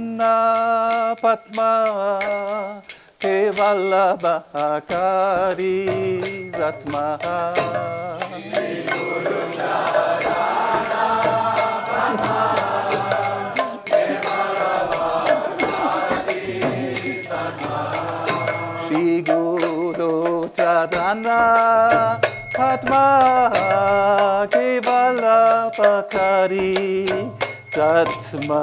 Krishna Padma Kevalabhakari Ratma Shri Guru Chadana Padma Kevalabhakari Ratma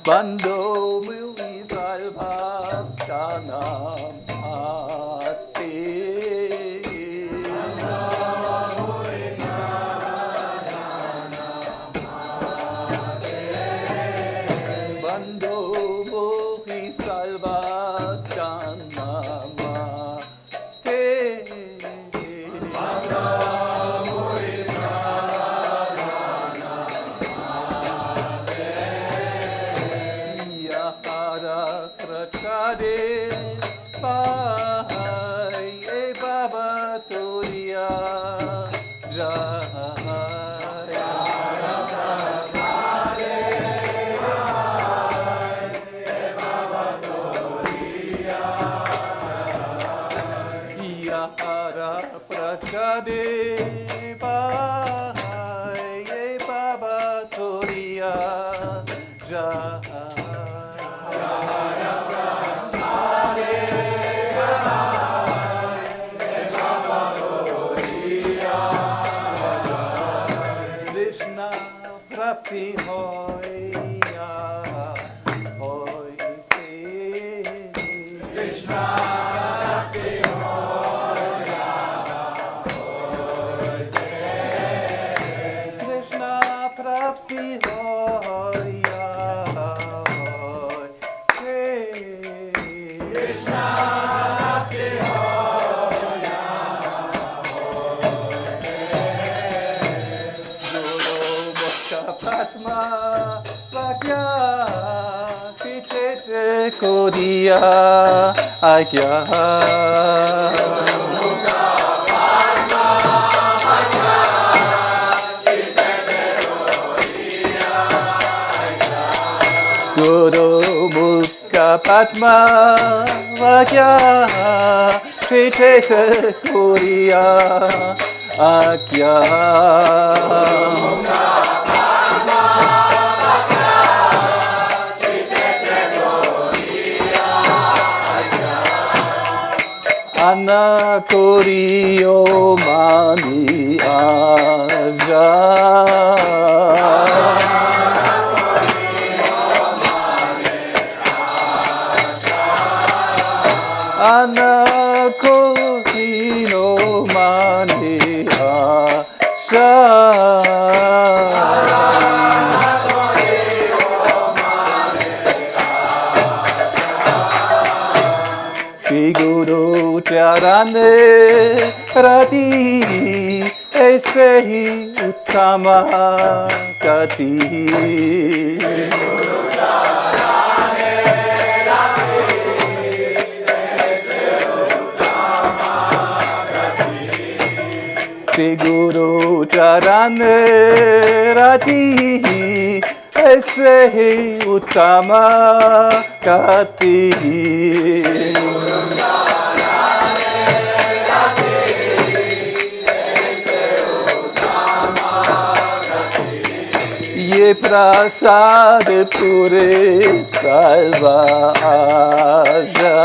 Bando Mui Salva Shanam Ate Bando Mui Salva Shanam Ate Kodia Agya Guru Mukha Padma Agya Shitete Kodia Agya Anakoriyo mani aja Anakoriyo mani aja Guru Charane Rati Aise hi Uttama Gati Guru Charane Rati Aise Uttama Gati Guru Charane Rati Aise hi Uttama Gati Ye prasad pure salva aja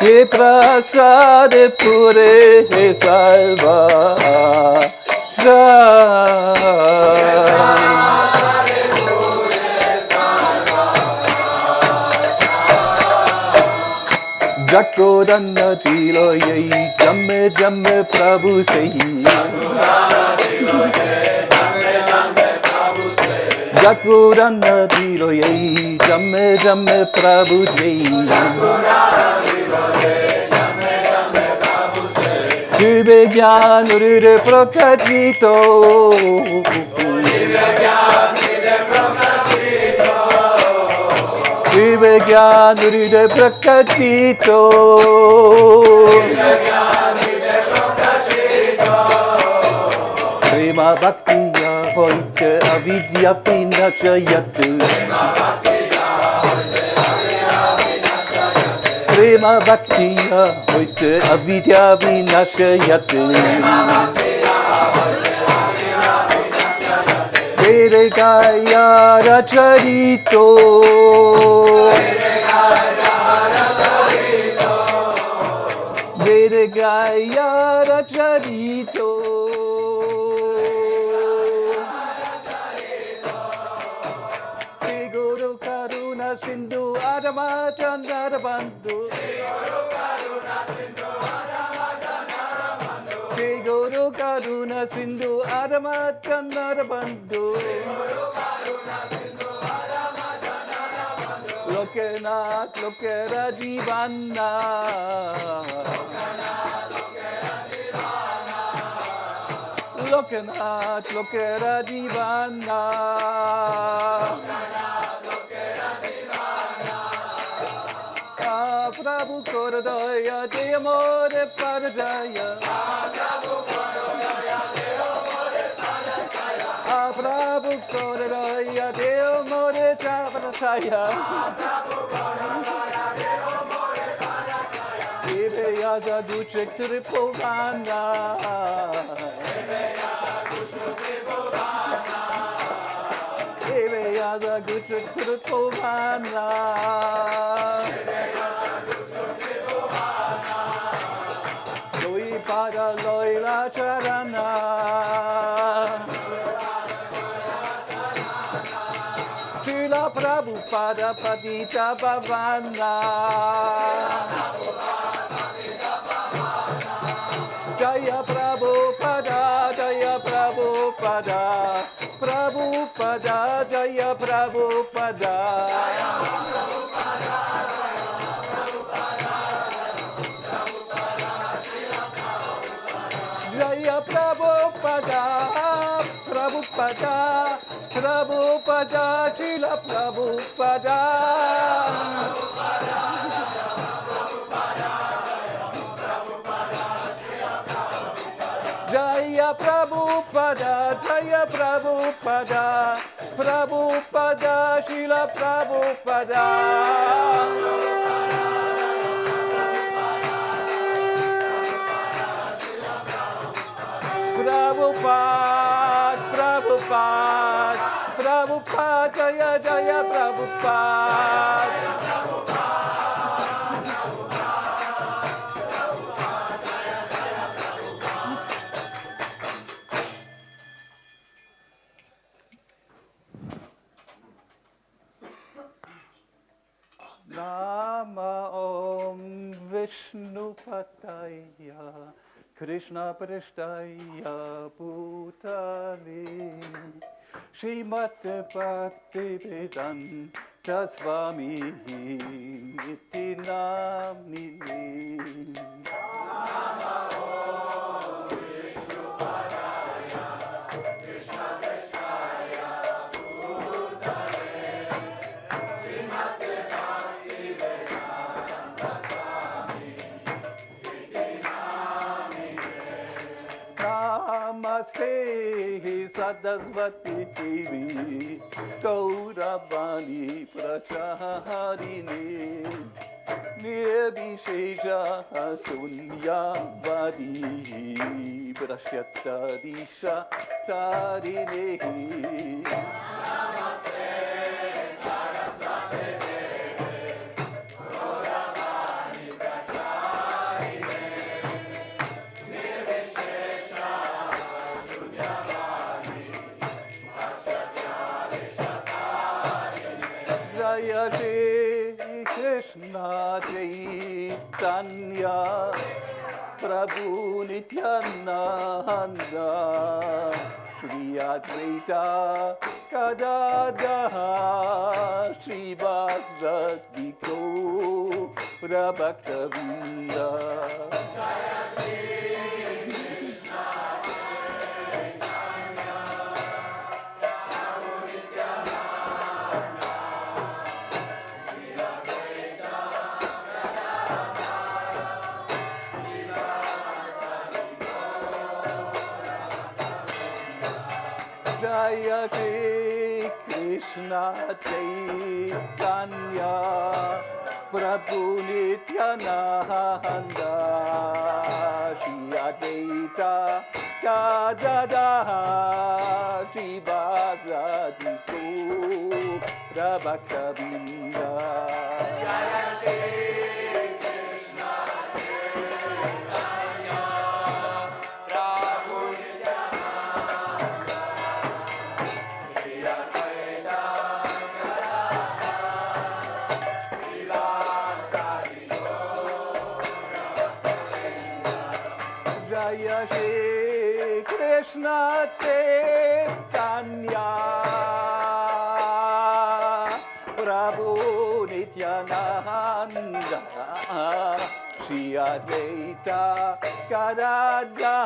Ye prasad pure salva aja Jagodana dilo ye jamme jamme prabhu sahi Jagodana dilo ye jamme jamme prabhu sahi Jive gyan urure prakatito Jive gyan Dive Gyan Hriday Prakashito Prema Bhaktiya Hoite Avidya Vinashayatu Prema Bhaktiya Hoite Avidya Vinashayatu Vede Gaya Racharito Vede Gaya Racharito Guru Karuna Sindhu Adama Chandara Bandhu Guru Karuna Sindhu Adama Chandara Bandhu Lokanath Lokera Jivana Lokanath Lokera Jivana Prabhu Koradaya Jaya More Paradaya Prabhu Koradaya Jaya More Paradaya Eve Yaja Duchek Tripovana Eve Yaja Duchek Tripovana Pada Loila Charana Srila Prabhupada Patita Bhavana Jaya Prabhupada Jaya Prabhupada Prabhupada Jaya Prabhupada Jaya Prabhupada, Prabhupada, Prabhupada, Srila Prabhupada. Jaya Prabhupada, Jaya Prabhupada, Prabhupada, Srila Prabhupada. Prabhupada, Prabhupada, Prabhupada, Jaya Jaya Prabhupada. Nama Om Vishnu Pataya Krishna Prasthaya Bhutale Srimad-Bhagavatam Swami Iti Namine Namaste Sadasvati Devi Gauravani Pracharini Nirbhishesha Sunyavadi Prashyatadisha Tarini Jaya Shri Krishna Chaitanya Prabhu Nityananda Shri Advaita Gadadhara Srivasadi Gaura Bhaktavinda Krishna Chaitanya Prabhu Nityananda Shri Advaita Gadadha Shri Bhagavad Gita Bhakta-vrinda Jaya Shri Krishna Chaitanya Prabhu Nityananda Shri Advaita Jaya Shri Krishna Chaitanya Prabhu Nityananda Shri Advaita Gadadha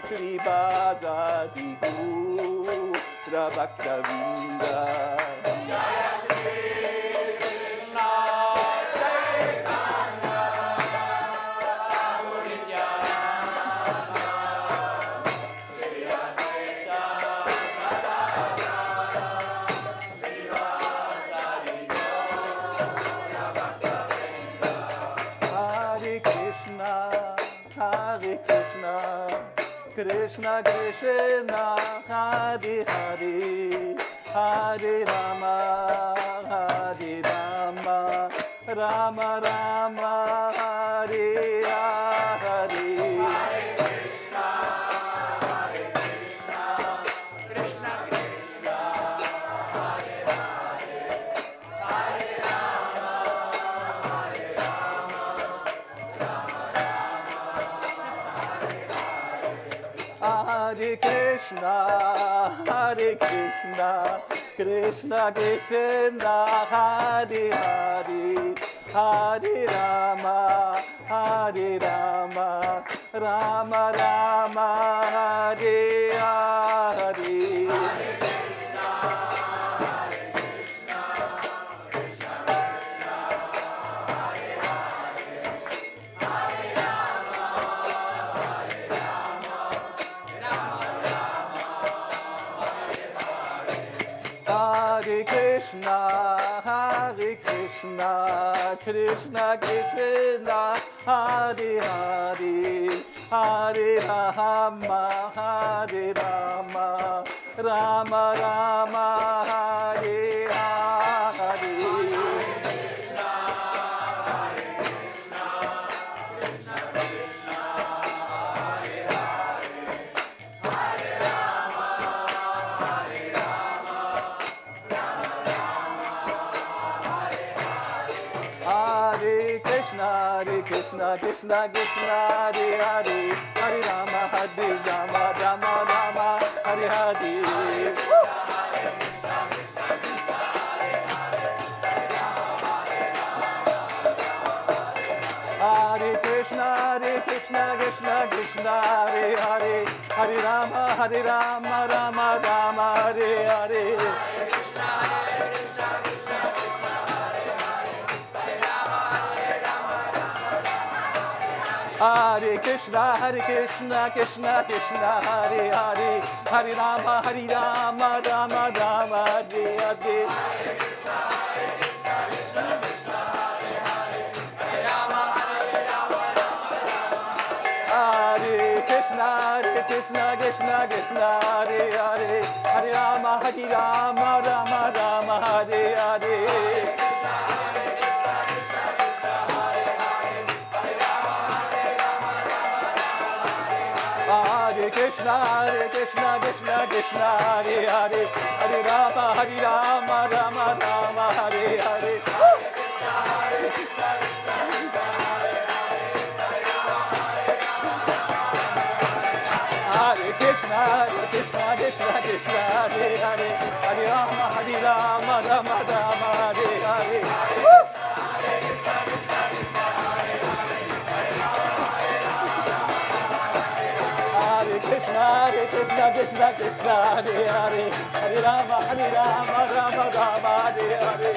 Shri Bhagavad Gita Bhakta-vrinda Jaya Shri Krishna Chaitanya Prabhu Nityananda Shri Advaita Gadadha Shri Bhagavad Gita Bhakta-vrinda Hare Krishna Krishna Krishna Hare Hare Hare Rama Rama Rama Hare Hare Krishna Krishna Hare Hare Hare Rama Hare Krishna Krishna Krishna Hare Hare Hare Rama Rama Rama Hare Hare Hare Krishna Krishna Krishna Hare Hare Hare Rama Rama Rama Hare Hare Krishna Krishna Hare Hare Hare Rama Rama Rama Hare Hare Hare Krishna Krishna Krishna Hare Hare Hare Rama Rama Rama Hare Hare Hare Krishna Krishna Krishna Hare Hare Hare Rama Rama Rama Hare Hare Hare Krishna Krishna Krishna Hare Hare Hare Rama Rama Rama Hare Hare Hare Krishna Krishna Hare Hare Hare Rama Rama Rama Hare Hare Hare Krishna Krishna Hare Hare Hare Rama Rama Rama Hare Hare Krishna Krishna Hare Hare Hare Rama Rama Rama Hare Hare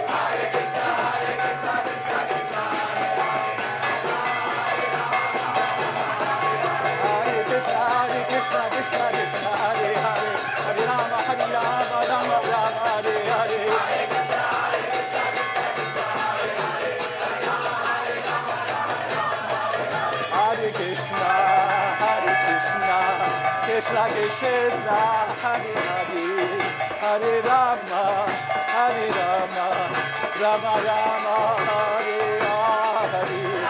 Hare Krishna Krishna Hare Hare Hare Rama Rama Rama Hare Krishna, Hare Hare, Hare Rama, Hare Rama, Rama Rama, Hare Hare.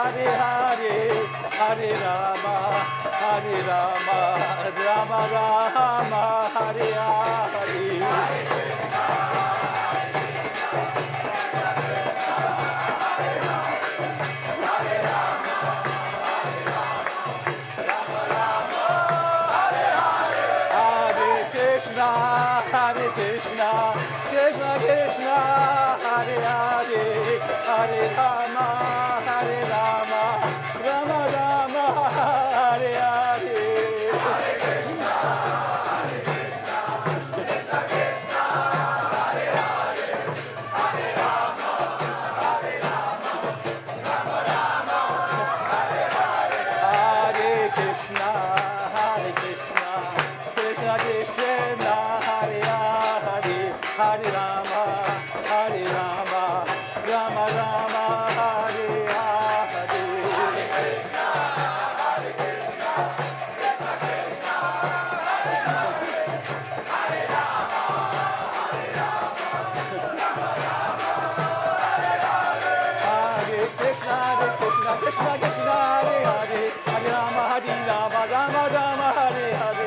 Hare Hare, Hare Rama, Hare Rama, Rama Rama, Hare Hare. Hare Krishna, Krishna Krishna, Hare Hare, Hare Rama, Hare Rama, Rama Rama, Hare Hare. Hare Krishna, Krishna Krishna, Hare Hare, Hare Rama, Hare Rama, Rama Rama, Hare Hare. Hare Krishna, Krishna Krishna, Hare Hare, Hare Rama, Hare Rama, Rama Rama, Hare Hare. Hare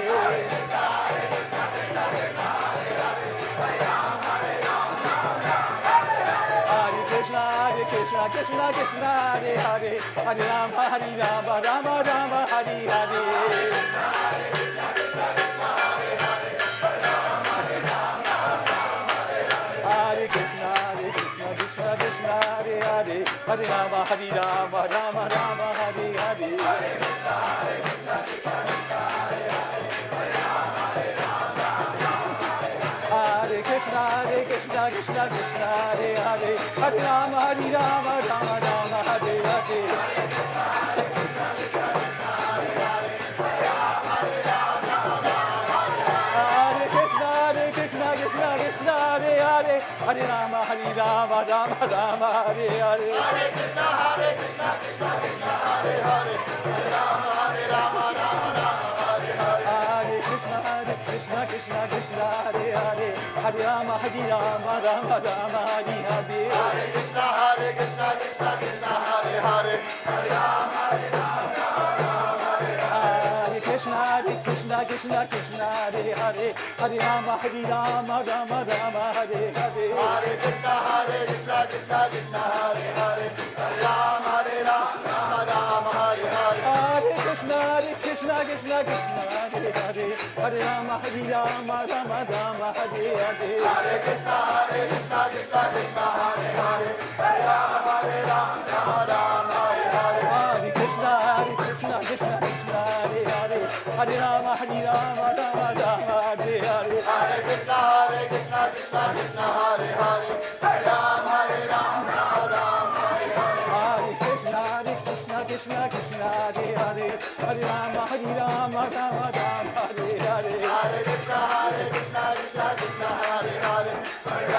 Krishna, Krishna Krishna, Hare Hare, Hare Rama, Hare Rama, Rama Rama, Hare Hare. Hare Krishna, Krishna Krishna, Hare Hare, Hare Rama, Hare Rama, Rama Rama, Hare Hare. Krishna Krishna, Hare Hare, Hare Rama, Hare Rama, Rama Rama, Hare Hare. Hare Krishna, Krishna Krishna, Hare Hare, Hare Rama, Hare Rama, Rama Rama, Hare Hare. Hare Krishna, Krishna Krishna, Hare Hare, Hare Rama, Hare Rama, Hare Krishna, Krishna Krishna, Hare Hare, Hare Rama, Hare Rama, Rama Rama, Hare Hare. Hare Krishna, Krishna Krishna, Hare Hare, Hare Rama, Hare Rama, Rama Rama, Hare Hare. Hare Krishna, Krishna Krishna, Hare Hare, Hare Rama, Hare Rama, Rama Rama, Hare Hare. Hare Krishna, Krishna Krishna, Hare Hare, Hare Rama, Hare Rama, Rama Rama, Hare Hare. Hare Krishna, Krishna Krishna, Hare Hare, Hare Rama, Hare Rama, Rama Rama, Hare Hare. Hare Krishna, Krishna Krishna, Hare Hare, Hare Rama, Hare Rama, Rama Rama, Hare Hare. Hare Krishna, Krishna Krishna, Hare Hare, Hare Rama, Hare Rama, Rama Rama, Hare Hare. Hare Krishna, Krishna Krishna, Hare Hare, Hare Rama, Hare Rama, Rama Rama, Hare Hare. Hare Krishna, Krishna Krishna, Hare Hare, Hare Rama, Hare Rama, Rama Rama, Hare Hare. Hare Krishna, Krishna Krishna, Hare Hare, Hare Rama, Hare Rama, Rama Rama, Hare Hare. Hare Krishna, Krishna Krishna, Hare Hare, Hare Rama, Hare Rama, Rama Rama, Hare Hare. Hare Krishna, Krishna Krishna, Hare Hare, Hare Rama, Hare Rama, Rama Rama, Hare Hare. Hare Krishna, Krishna Krishna, Hare Hare, Hare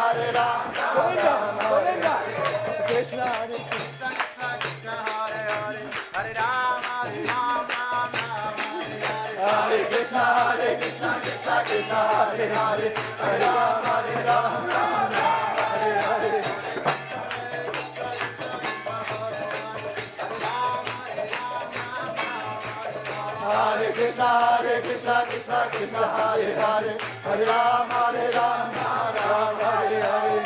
Rama, Hare Rama, Rama Rama, Hare Hare. Krishna, Krishna Krishna, Hare Hare, Hare Rama, Hare Rama, Rama Rama, Hare Hare. Hare Krishna, Krishna Krishna, Hare Hare, Hare Rama, Hare Rama, Rama Rama, Hare Hare.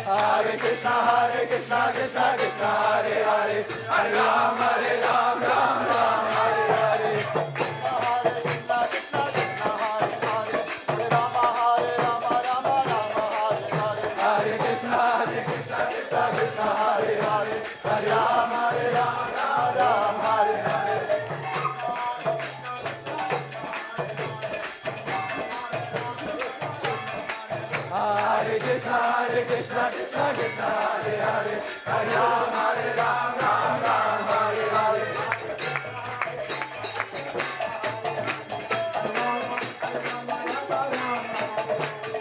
Hare Krishna, Krishna Krishna, Hare Hare, Hare Rama, Hare Rama, Rama Hare Hare. Krishna, Krishna Krishna, Hare Hare, Hare Rama, Hare Rama, Rama Rama, Hare Krishna, Krishna Krishna, Hare Hare, Hare Rama, Hare Rama, Rama Rama, Hare Hare. Hare Krishna, Krishna Krishna, Hare Hare, Hare Ram, Ram Ram, Hare Hare.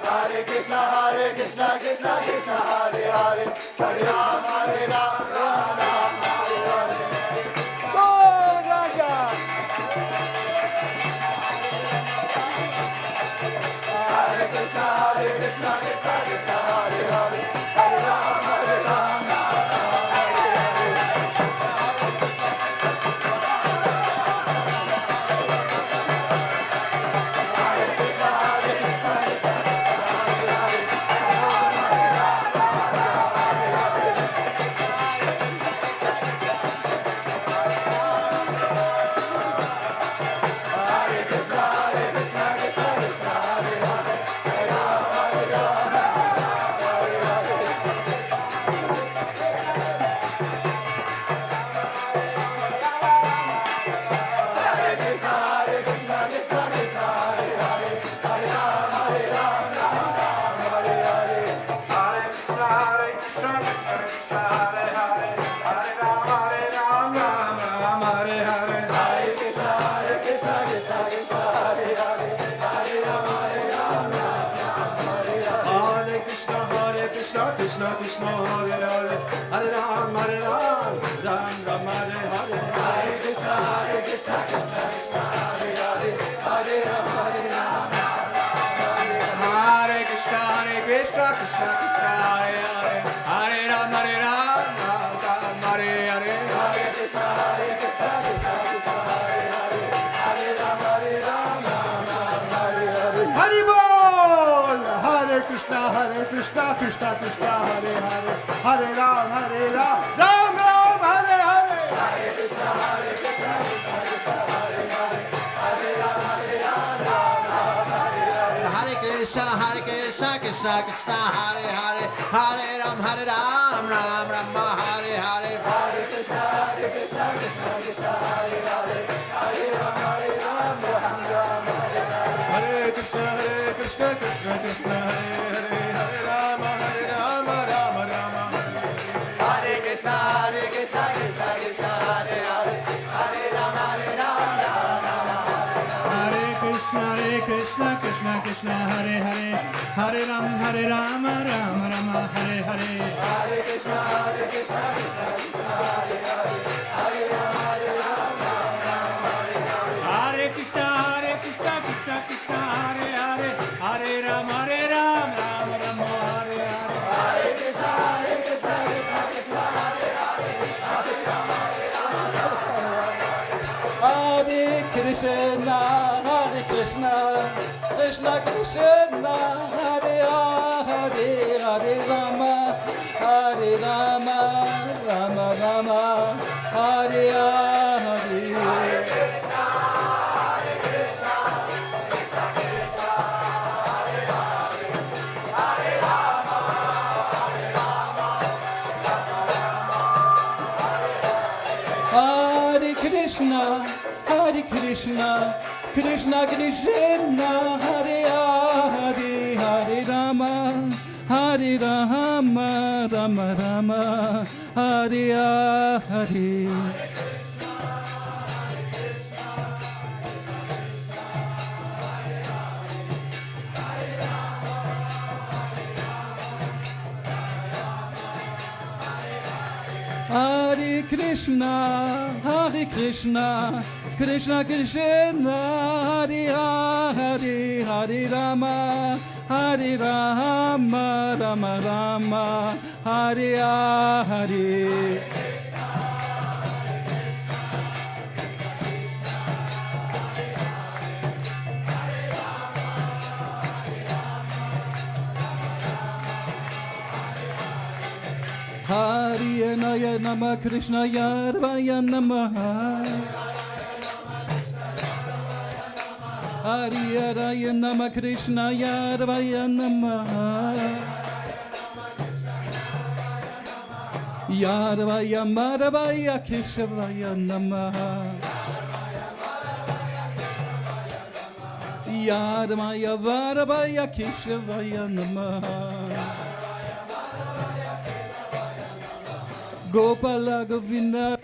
Hare Krishna, Krishna Krishna, Hare Hare, Hare Ram, Ram Ram, Hare Hare. Go Raja. Hare Krishna, Krishna Krishna, Hare Hare, Hare Ram, Ram Hare Krishna, Krishna Krishna, Hare Hare, Hare Ram, Ram Ram, Hare Hare. Hare Krishna, Krishna Krishna, Hare Hare, Hare Ram, Ram Ram, Hare Hare. Hare Krishna, Krishna Krishna, Hare Hare, Hare Ram, Ram Ram, Hare Hare. Hare Krishna, Krishna Krishna, Hare Hare, Hare Ram, Ram Ram, Hare Hare. Hare Krishna, Krishna Krishna, Hare Hare. Krishna, Krishna Krishna, Hare Hare, Hare Ram, Ram Ram, Hare Hare. Hare Krishna, Krishna Krishna, Hare Hare, Hare Ram, Ram Hare Hare. Hare Krishna, Krishna Krishna, Hare Hare, Hare Ram, Ram Hare Hare. Hare Krishna, Krishna Krishna, Hare Hare, Hare Ram, Hare Krishna, Hare Krishna, Krishna Krishna, Hare Hare, Hare Rama, Rama Rama, Hare Hare. Hare Krishna, Krishna Krishna, Hare Hare, Hare Rama, Rama Rama, Hare Krishna, Krishna Krishna, Hare Hare, Hare Rama, Rama Rama, Hare Hare. Hare Krishna, Krishna Krishna, Hare Hare, Hare Rama, Rama Rama, Hare Hare. Hariyanaya Nama Krishna Yarvaya Namaha. Hariyanaya Nama Krishna Yarvaya Namaha. Yarvaya Madhavaya Keshavaya Namaha. Yarvaya Madhavaya Keshavaya Namaha. Gopala Govinda.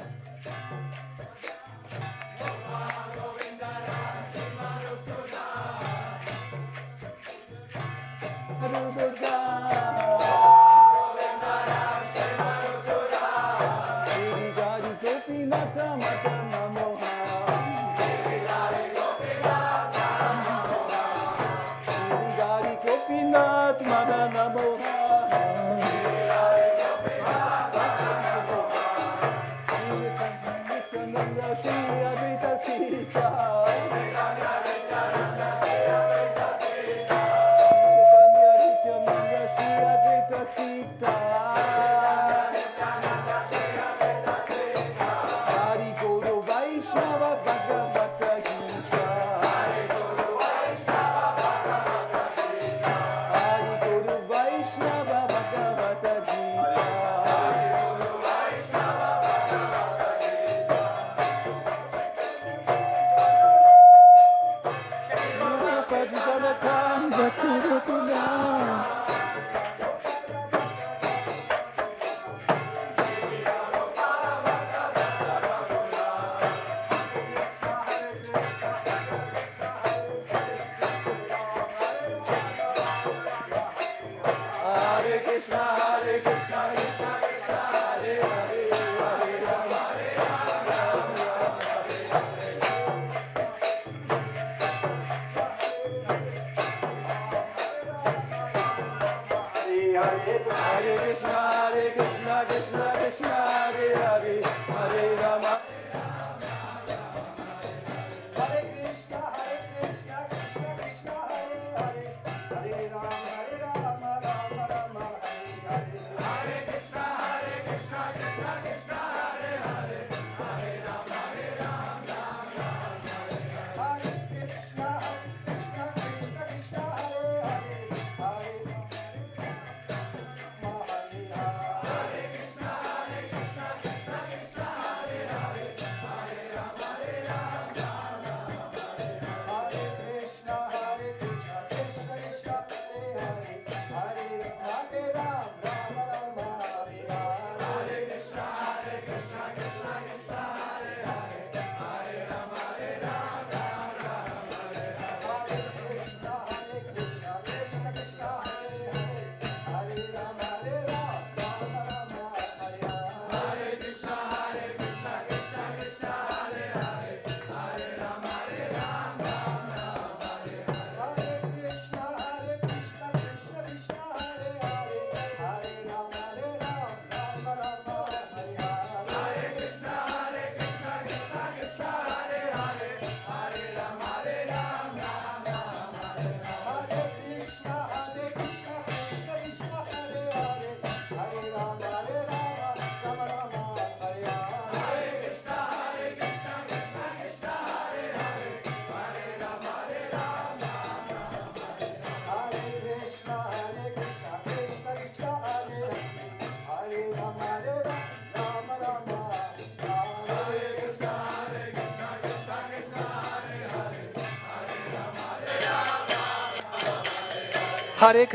Hare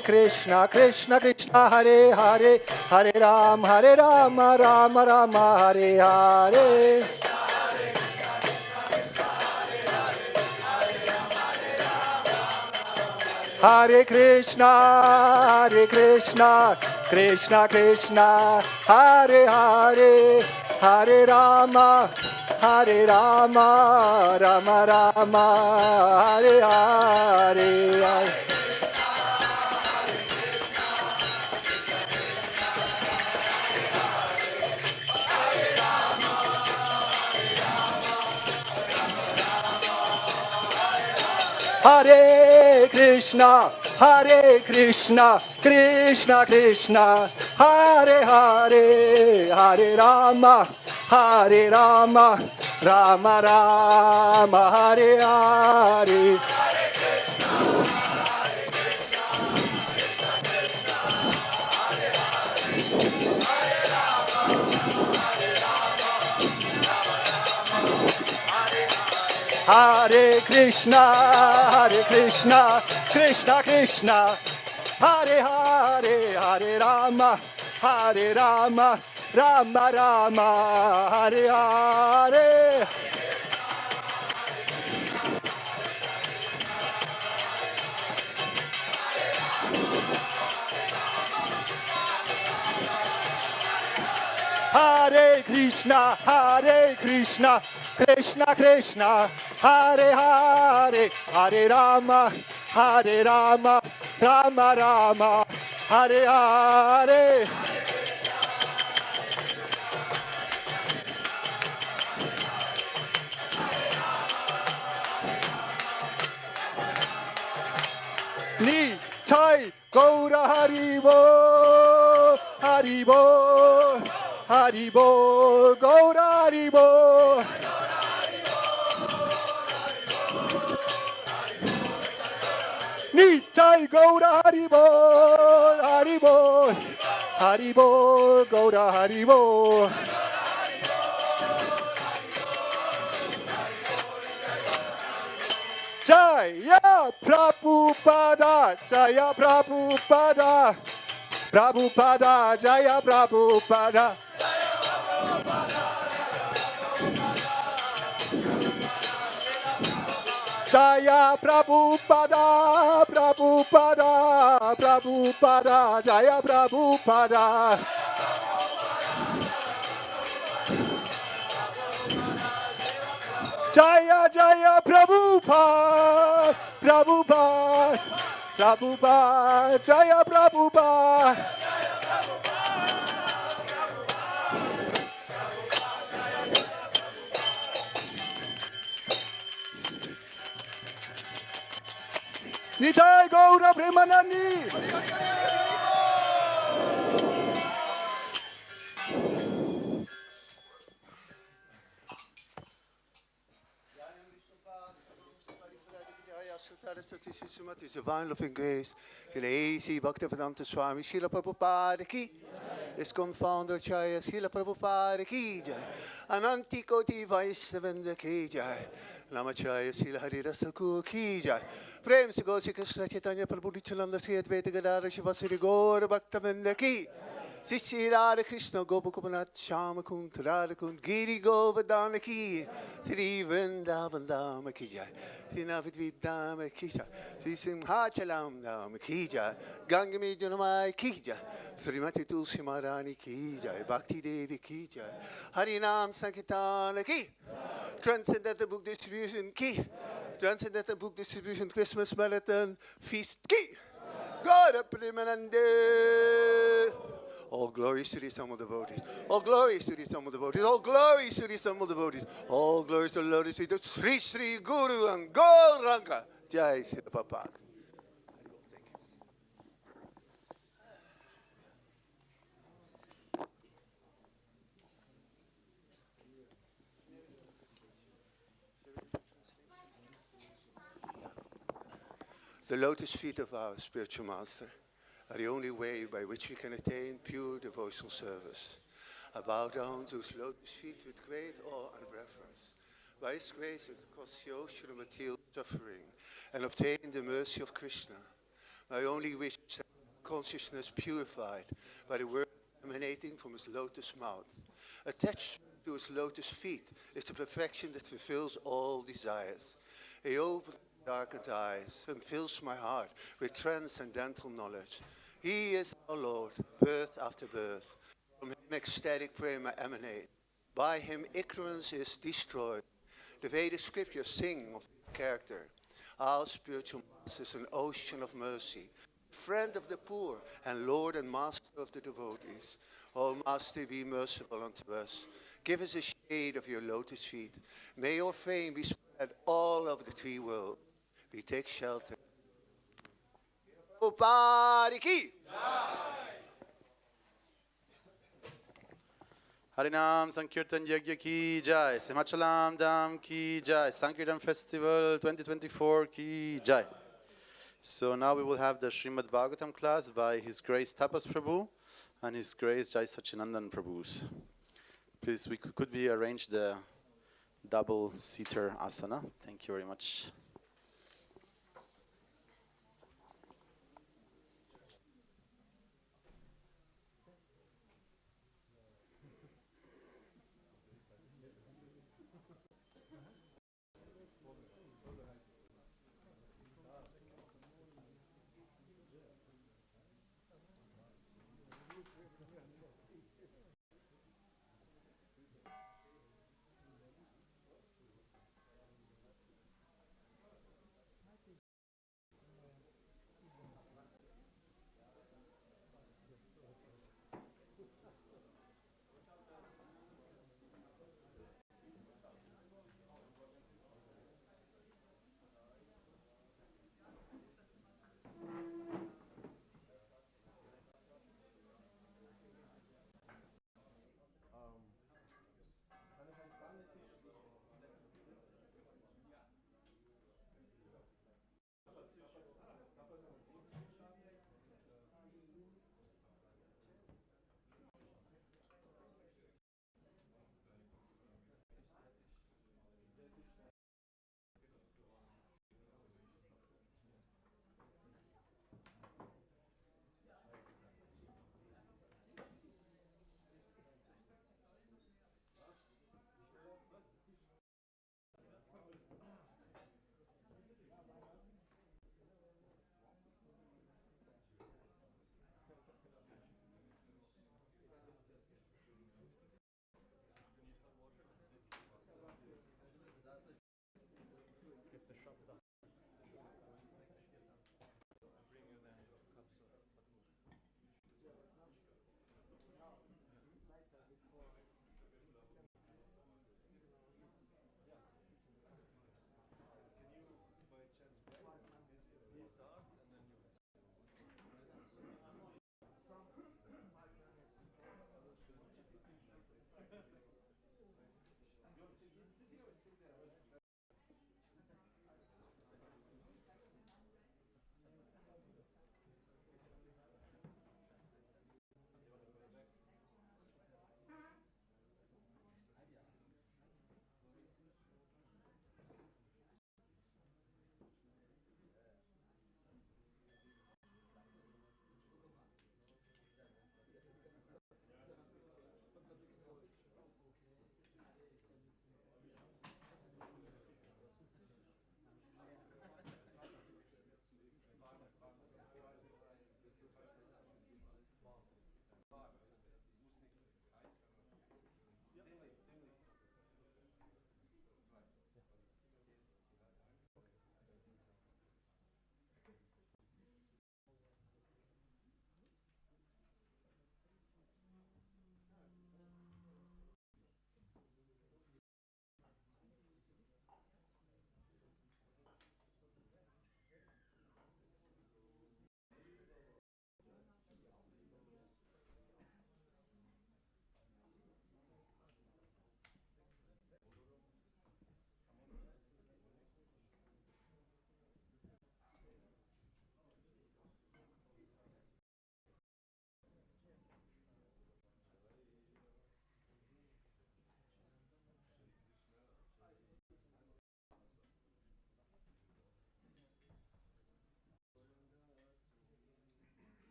Krishna, Krishna Krishna, Hare Hare, Hare Rama, Rama Rama, Hare Hare. Hare Krishna, Krishna Krishna, Hare Hare, Hare Rama, Rama Rama, Hare Hare. Hare Krishna, Krishna Krishna, Hare Hare, Hare Rama, Rama Rama, Hare Hare. Hare Krishna, Krishna Krishna, Hare Hare, Hare Rama, Rama Rama, Hare Hare. Hare Krishna, Krishna Krishna, Hare Hare, Hare Rama, Rama Rama, Hare Hare. Ni Chai Gaura Haribo, Haribo, Haribo, Gaura Haribo. Ni Chai Gaura Haribo, Haribo, Haribo, Gaura Haribo. Jaya Prabhupada, Jaya Prabhupada, Prabhupada, Jaya Prabhupada. Jaya Prabhupada, Prabhupada, Prabhupada, Jaya Prabhupada. Jaya Jaya Prabhupada, Prabhupada, Prabhupada, Jaya Prabhupada. Nitai Gaura Premanandi. His divine loving grace, the lazy Bhaktivedanta Swami, Srila Prabhupada ki, his confounder Jaya, Srila Prabhupada ki jai, Ananti Koti Vaisnavanda ki jai, Lama Jaya, Srila Harirasa ki jai, Prem se Gosi Krishna Chaitanya Prabhu Nityananda Sri Advaita Gadara Shivasari Gaura Bhaktivinoda ki, Sisi Radha Krishna Gopakupanath Shama Kunt Radha Kunt Giri Govardhana ki, Sri Vrindavan Dhama ki jai. Sinavidvid Dhamma Kita, Sri Simhachalam Dhamma Kija, Gangami Janamai Kija, Srimati Tulsi Maharani Kija, Bhakti Devi Kija, Harinam Sankirtan Ki, Transcendental Book Distribution Ki, Transcendental Book Distribution Christmas Marathon Feast Ki, God of Premanande. All glories to the Son of the devotees. All glories to the Son of the devotees. All glories to the Son of the devotees. All glories to the Lord Sri Sri Sri Guru and Gauranga. Jai Sri Papa. The lotus feet of our spiritual master are the only way by which we can attain pure devotional service. I bow down to his lotus feet with great awe and reverence. By his grace, I cross the ocean of material suffering and obtain the mercy of Krishna. My only wish is that consciousness purified by the word emanating from his lotus mouth. Attached to his lotus feet is the perfection that fulfills all desires. He opens darkened eyes and fills my heart with transcendental knowledge. He is our Lord, birth after birth. From him ecstatic prema emanate. By him ignorance is destroyed. The Vedic scriptures sing of his character. Our spiritual master is an ocean of mercy, friend of the poor and Lord and master of the devotees. O Master, be merciful unto us. Give us the shade of your lotus feet. May your fame be spread all over the three worlds. We take shelter. Upariki. Harinam Sankirtan Yajna ki jai, Srimachalam Dham ki jai, Sankirtan Festival 2024 ki jai. So now we will have the Srimad-Bhagavatam class by His Grace Tapas Prabhu and His Grace Jai Sachinandan Prabhus. Please, could we arrange the double-seater asana? Thank you very much.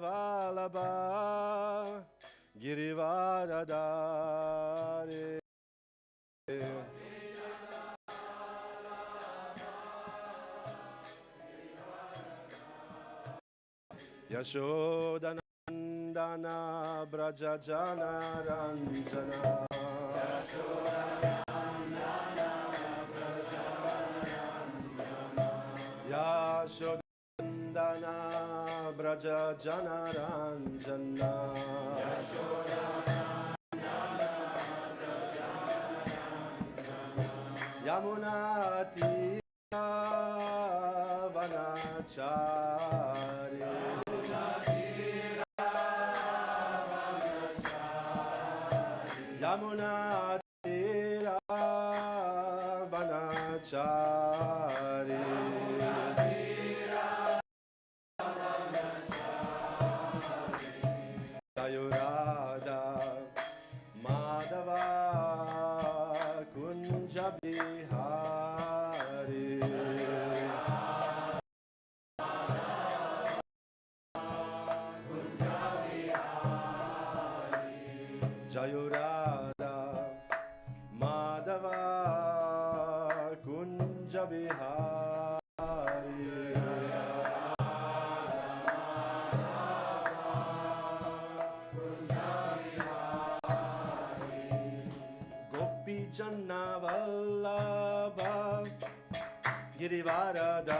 Valabha Girivaradare Yashodanandana Brajajana Ranjana Yashodanandana Braja Janaranjana Yamunati Vanachari Yamunati Vanachari Radha Madhava Kunja Bihari Jayo Radha Madhava Kunja Bihari Janna Vallabha Girivaradari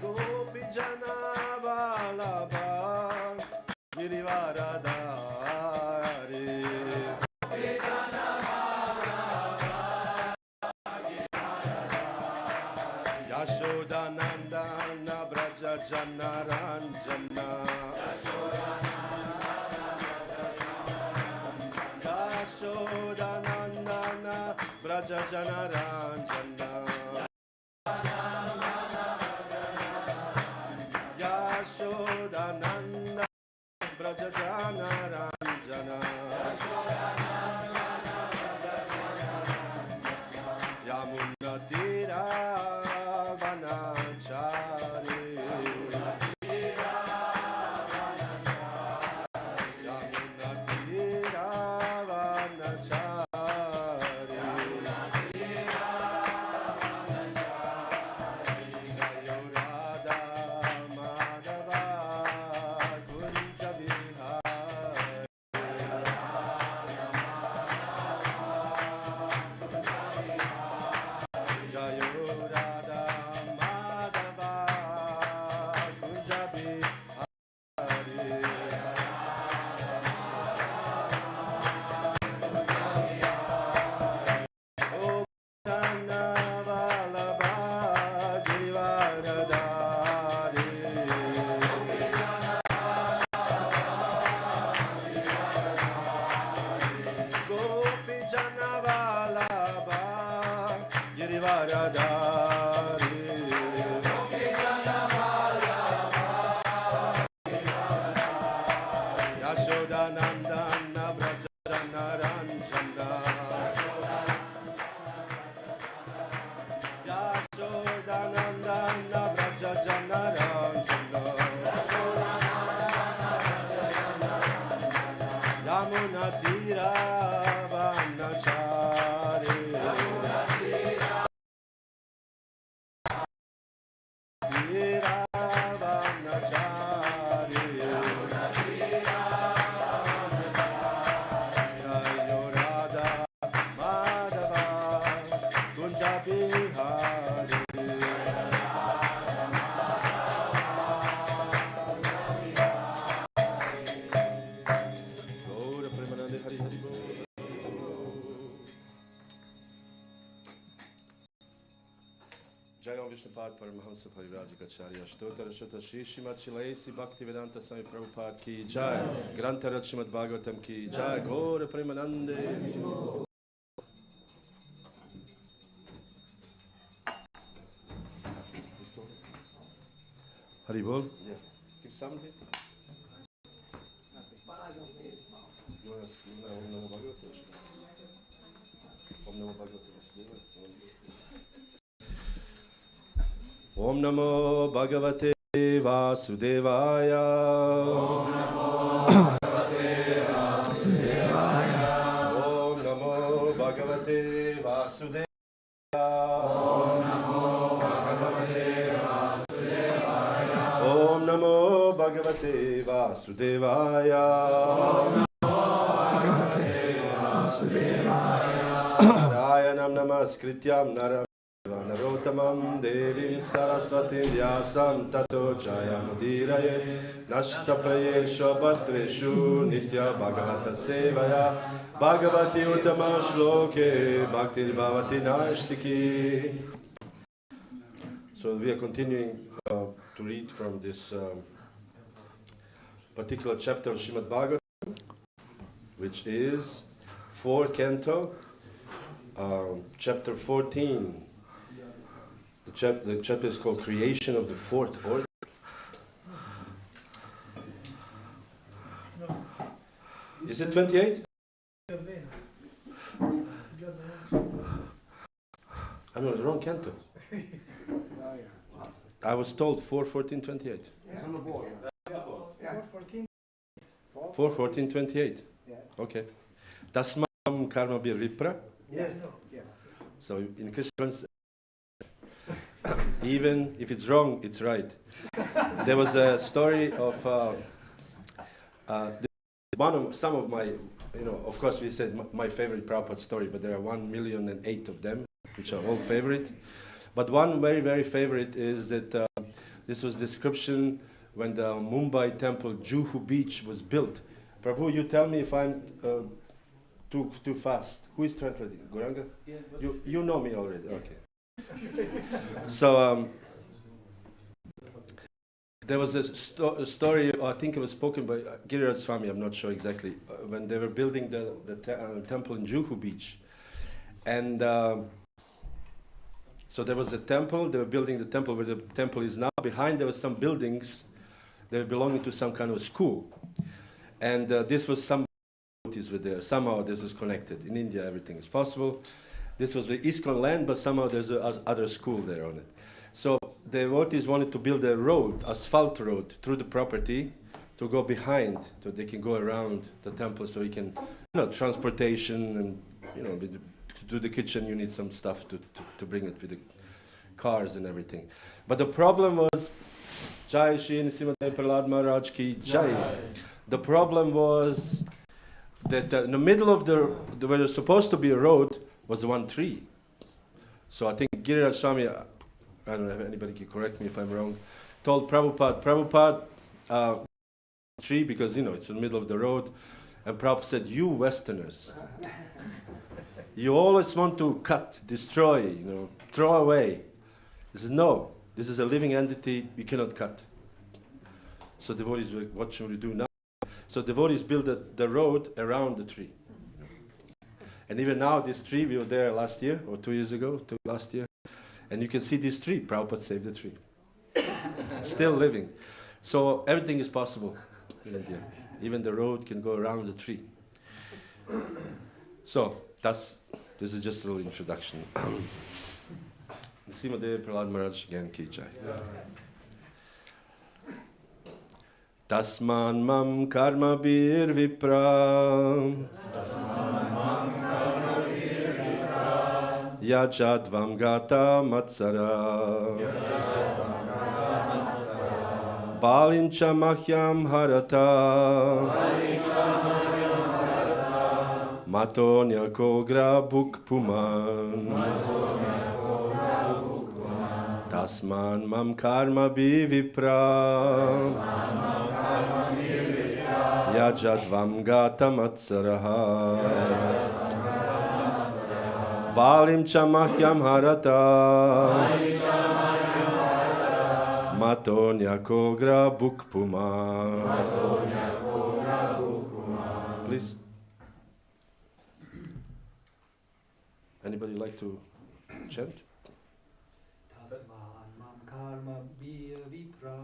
Gopi Janna Vallabha Girivaradari Yashodanandana Braja Janaranjana Yashodanandana Braja Janaranjana Yashodananda Braja Janaranjana Yamunatira Vanachari Yamunatira Vanachari Radha Madhava Kunja Bihari Jayo Radha Madhava Kunja Bihari Om Jana Vallabha Girivaradari Gopi Jana Vallabha Girivaradari Yashodanandana Braja Janaranjana Yashodanandana Braja Janaranjana Yamunatira Vanachari Tira Vanachari Jayam Vishnupad Paramahamsa Parivrajakacharya Ashtotar Shota Shri Srimad Shilaisi Bhaktivedanta Swami Prabhupada Ki Jai Grantarat Srimad-Bhagavatam Ki Jai Gaura Premanande. Haribol? Yeah. Give some here. You want to Om Namo Bhagavate Vasudevaya. Om Namo Bhagavate Vasudevaya. Om Namo Bhagavate Vasudevaya. Om Namo Bhagavate Vasudevaya. Om Namo Bhagavate Vasudevaya. Narayanam Namaskrityam Narotamam Devim Saraswatim Vyasam Tato Jayamudiraye Nashtapayeshu Abhadreshu Nitya Bhagavata Sevaya Bhagavati Uttama Shloke Bhaktir Bhavati Naishtiki. So we are continuing to read from this particular chapter of Srimad-Bhagavatam, which is 4 canto, chapter 14. The chapter is called Creation of the Fourth Order. Is it 28? I'm on the wrong canto. I was told 4:14:28. It's on the board. 4:14:28. Okay. Tasmam karma bir vipra. Yes. So in Krishna, even if it's wrong, it's right. There was a story of some of my, of course we said my favorite Prabhupada story, but there are 1,000,008 of them, which are all favorite. But one very, very favorite is that this was description when the Mumbai temple, Juhu Beach, was built. Prabhu, you tell me if I'm too fast. Who is translating? Goranga? Yeah, you know me already. Okay. So there was a story, I think it was spoken by Giriraj Swami, I'm not sure exactly, when they were building the temple in Juhu Beach. And so there was a temple, they were building the temple where the temple is now. Behind there were some buildings that were belonging to some kind of school. And this was some devotees were there. Somehow this is connected. In India everything is possible. This was the ISKCON land, but somehow there's other school there on it. So the devotees wanted to build a road, asphalt road, through the property to go behind, so they can go around the temple, so we can, transportation and, to do the kitchen, you need some stuff to bring it with the cars and everything. But the problem was, Jai Shri Nrsimha Prahlad Maharaj Ki Jai. The problem was that in the middle of where there's supposed to be a road was one tree. So I think Giriraj Swami, I don't know if anybody can correct me if I'm wrong, told Prabhupada, tree, because it's in the middle of the road, and Prabhupada said, you Westerners, you always want to cut, destroy, throw away. He said, no, this is a living entity, we cannot cut. So devotees were, what should we do now? So devotees built the road around the tree. And even now, this tree, we were there last year, or 2 years ago, last year, and you can see this tree, Prabhupada saved the tree. Still living. So everything is possible in India. Even the road can go around the tree. So, this is just a little introduction. Nrsimha Prahlad Maharaj again ki jai. Tasman mam karma bir vipra Yajadvam gata matsara Balincha mahyam harata Matonya kogra bukpuman Tasman mam karma bi vipra Yajadvam gata matsaraha Balim chamahyam harata. Matonya kogra bukpuma. Please. Anybody like to chant? Tasman mam karma vir vipra.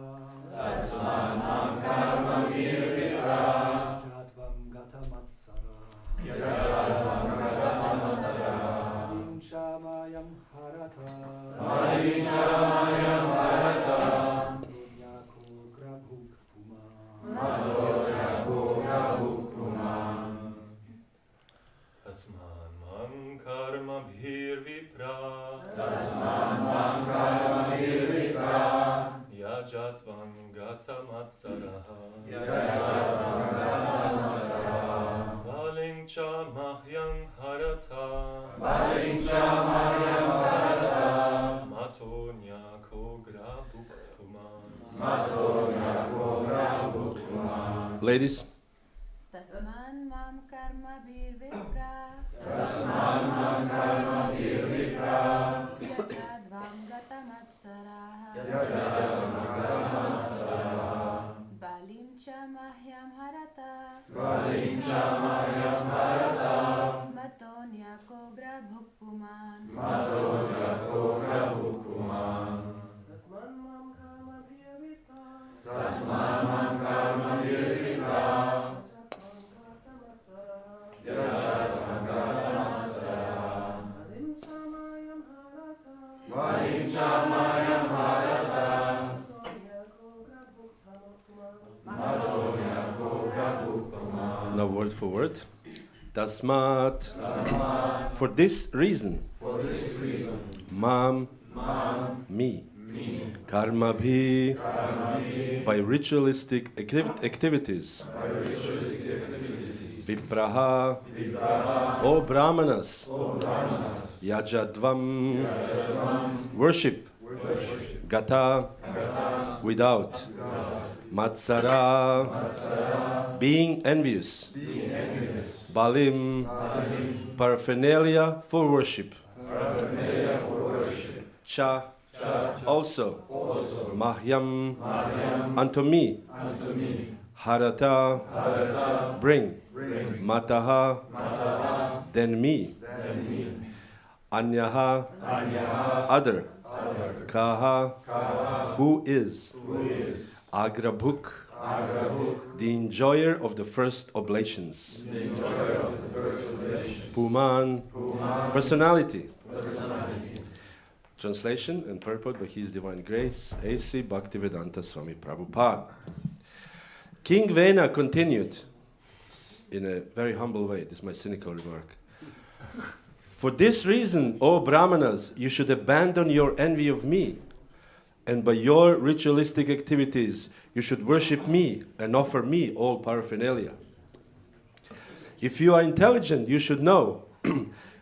Tasman mam karma vir vipra. Jatvam gatamatsara. Yajatvam gatamatsara. Valim shamayam harata. Valim shamayam harata. Matonya kogra bhukpuma. Matonya kogra bhukpuma. Tasman mam karma bhir vipra. Tasman mam karma vir vipra. Yajatvam gatamatsaraha. Yajatvam gatamatsara. Valim cha mahyam harata. Valim shamayam harata. Matonya kogra bhukpuma. Matonya kogra bhukpuma. Ladies. Tasman mam karma vir vipra. Tasman mam karma vir vipra. Yajadvam gatamatsaraha. Yajatvam gatamatsara. Balim cha mahyam harata. Valim shamayam harata. Matonya kogra bhukpuman. Matonya kogra bhukpuman. Tasman mam karma vir vipra. Tasman mam karma vir vipra. Yajatvam gatamatsara. Valim shamayam harata. Valim shamayam harata. Matonya kogra bhukpuman. Now word for word. Tasmat. For this reason. Mam. Me. Karma bhi. By ritualistic activities. Vipraha. O Brahmanas. Yajadvam. Worship. Gata. Without. Matsara. Being envious. Balim. Paraphernalia for worship. Cha. Also. Mahyam. Unto me. Harata. Bring. Mataha. Then me. Anyaha. Other. Kaha. Who is. Agrabhuk. The enjoyer of the first oblations. Puman. Personality. Translation and purport by His Divine Grace, A.C. Bhaktivedanta Swami Prabhupada. King Vena continued in a very humble way. This is my cynical remark. For this reason, O Brahmanas, you should abandon your envy of me, and by your ritualistic activities, you should worship me and offer me all paraphernalia. If you are intelligent, you should know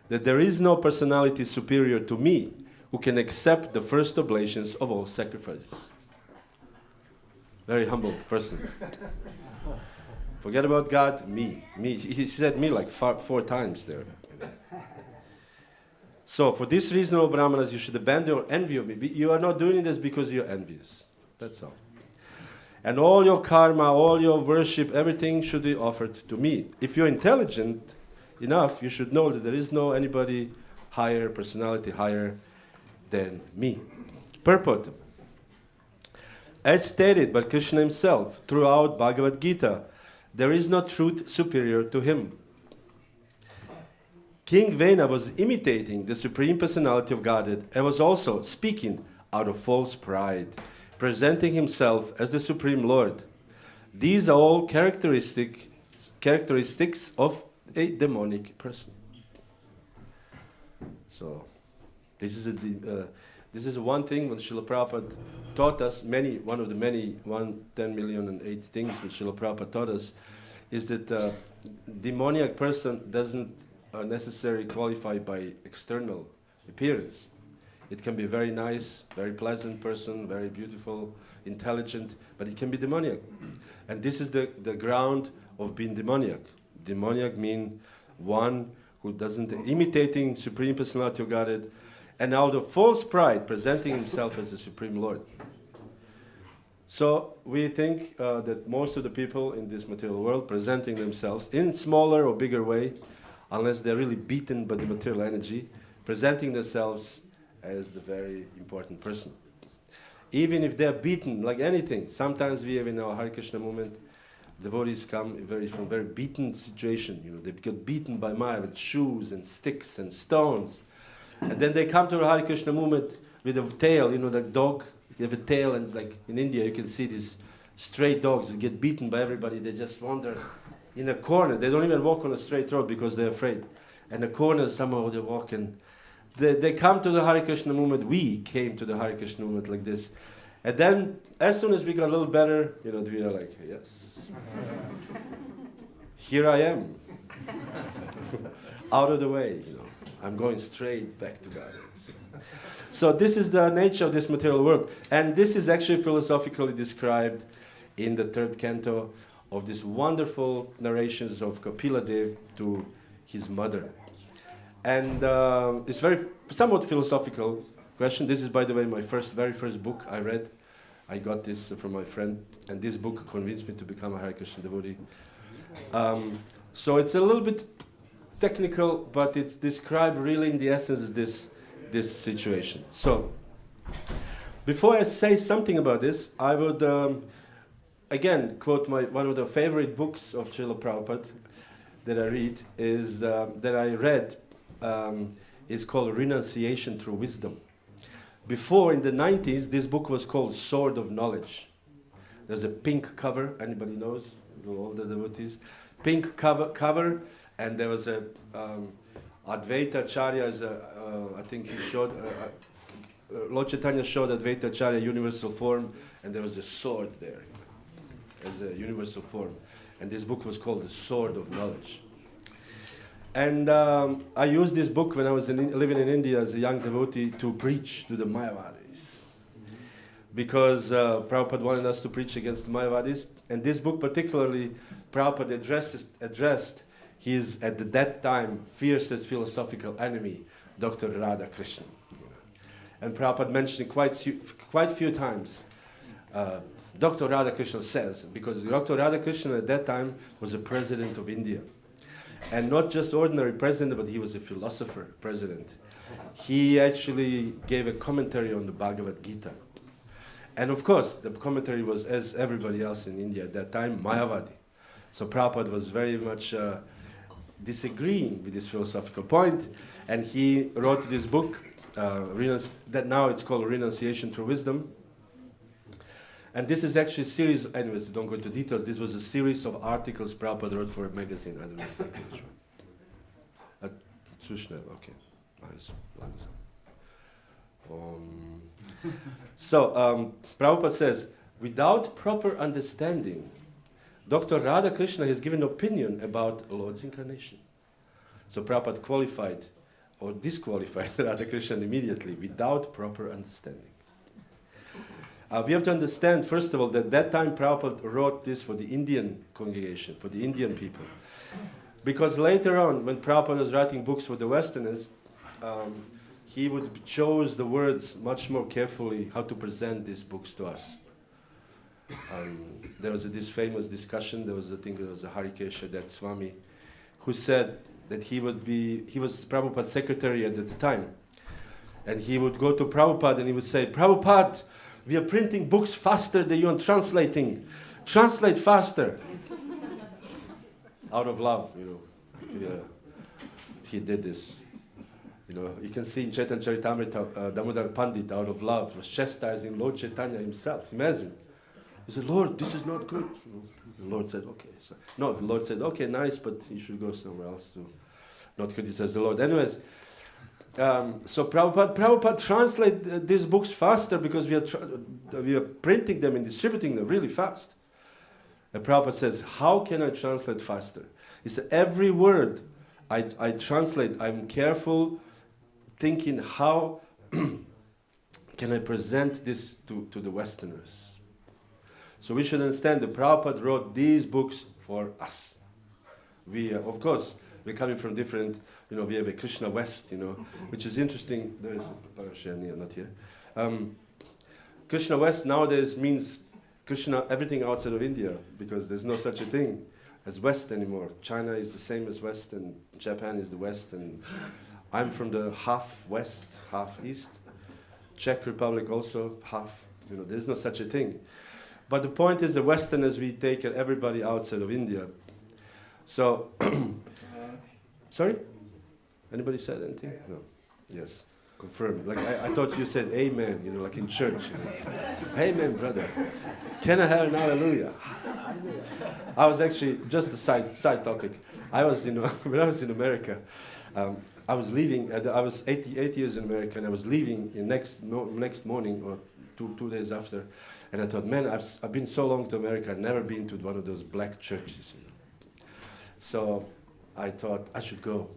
that there is no personality superior to me who can accept the first oblations of all sacrifices. Very humble person. Forget about God, me. He said me like four times there. So, for this reason, O Brahmanas, you should abandon your envy of me. You are not doing this because you're envious. That's all. And all your karma, all your worship, everything should be offered to me. If you're intelligent enough, you should know that there is no anybody higher, personality higher than me. Purport. As stated by Krishna himself throughout Bhagavad Gita, there is no truth superior to him. King Vena was imitating the Supreme Personality of Godhead and was also speaking out of false pride, presenting himself as the Supreme Lord. These are all characteristics of a demonic person. So, this is one thing when Srila Prabhupada taught us, one of the many 10 million and 8 things which Srila Prabhupada taught us, is that demoniac person doesn't necessarily qualify by external appearance. It can be very nice, very pleasant person, very beautiful, intelligent, but it can be demoniac. And this is the ground of being demoniac. Demoniac means one who doesn't imitating Supreme Personality of Godhead, and out of false pride presenting himself as the Supreme Lord. So we think that most of the people in this material world presenting themselves in smaller or bigger way, unless they're really beaten by the material energy, presenting themselves as the very important person. Even if they're beaten, like anything, sometimes we have in our Hare Krishna movement, devotees come from very beaten situation. You know, they get beaten by Maya with shoes and sticks and stones. And then they come to the Hare Krishna movement with a tail, you know, like dog. You have a tail, and like in India, you can see these stray dogs that get beaten by everybody. They just wander in a corner. They don't even walk on a straight road because they're afraid. And the corner, somehow they walk, and they come to the Hare Krishna movement. We came to the Hare Krishna movement like this. And then, as soon as we got a little better, you know, we are like, yes, here I am, out of the way, you know. I'm going straight back to God. So this is the nature of this material world. And this is actually philosophically described in the third canto of these wonderful narrations of Kapila Dev to his mother. And it's very somewhat philosophical question. This is, by the way, my very first book I read. I got this from my friend, and this book convinced me to become a Hare Krishna devotee. So it's a little bit technical, but it's described really in the essence of this situation. So, before I say something about this, I would again quote one of the favorite books of Srila Prabhupada that I read is called Renunciation Through Wisdom. Before, in the 90s, this book was called Sword of Knowledge. There's a pink cover, anybody knows? All the devotees. Pink cover, and there was a Advaita Acharya, I think he showed, Lord Chaitanya showed Advaita Acharya universal form, and there was a sword there as a universal form. And this book was called The Sword of Knowledge. And I used this book when I was living in India as a young devotee to preach to the Mayavadis. Because Prabhupada wanted us to preach against the Mayavadis. And this book particularly, Prabhupada addressed his, at that time, fiercest philosophical enemy, Dr. Radha Krishna. And Prabhupada mentioned quite few times, Dr. Radha Krishna says, because Dr. Radha Krishna at that time was a president of India. And not just ordinary president, but he was a philosopher president. He actually gave a commentary on the Bhagavad Gita. And of course, the commentary was, as everybody else in India at that time, Mayavadi. So Prabhupada was very much disagreeing with this philosophical point, and he wrote this book that now it's called Renunciation Through Wisdom. And this is actually a series, anyways, don't go into details, this was a series of articles Prabhupada wrote for a magazine, I don't know exactly which one. Okay. So, Prabhupada says, without proper understanding, Dr. Radha Krishna has given opinion about Lord's incarnation. So Prabhupada qualified or disqualified Radha Krishna immediately without proper understanding. We have to understand, first of all, that that time Prabhupada wrote this for the Indian congregation, for the Indian people. Because later on, when Prabhupada was writing books for the Westerners, he would choose the words much more carefully how to present these books to us. There was this famous discussion, I think it was a Harikesha, that Swami, who said that he was Prabhupada's secretary at the time. And he would go to Prabhupada and he would say, Prabhupada, we are printing books faster than you are translating. Translate faster. Out of love, he did this. You can see in Chaitanya Charitamrita, Damodar Pandit, out of love, was chastising Lord Chaitanya himself. Imagine. He said, Lord, this is not good. The Lord said, okay. The Lord said, okay, nice, but you should go somewhere else to not criticize the Lord. Anyways, so Prabhupada translate these books faster because we are printing them and distributing them really fast. And Prabhupada says, how can I translate faster? He said, every word I translate, I'm careful thinking how can I present this to the Westerners. So we should understand that Prabhupada wrote these books for us. We, of course, We're coming from different, you know, we have a Krishna West, you know, which is interesting. There is Parashani, not here. Krishna West nowadays means Krishna, everything outside of India, because there's no such a thing as West anymore. China is the same as West, and Japan is the West, and I'm from the half West, half East. Czech Republic also, half, you know, there's no such a thing. But the point is the Westerners, we take everybody outside of India. So, sorry? Anybody said anything? No. Yes. Confirmed. Like I thought you said amen, you know, like in church. You know. Amen, brother. Can I have an hallelujah? I was actually, just a side topic. I was, you know, when I was in America, I was leaving, I was 88 years in America, and I was leaving in next morning or two days after. And I thought, man, I've been so long to America, I've never been to one of those black churches. You know. So I thought I should go.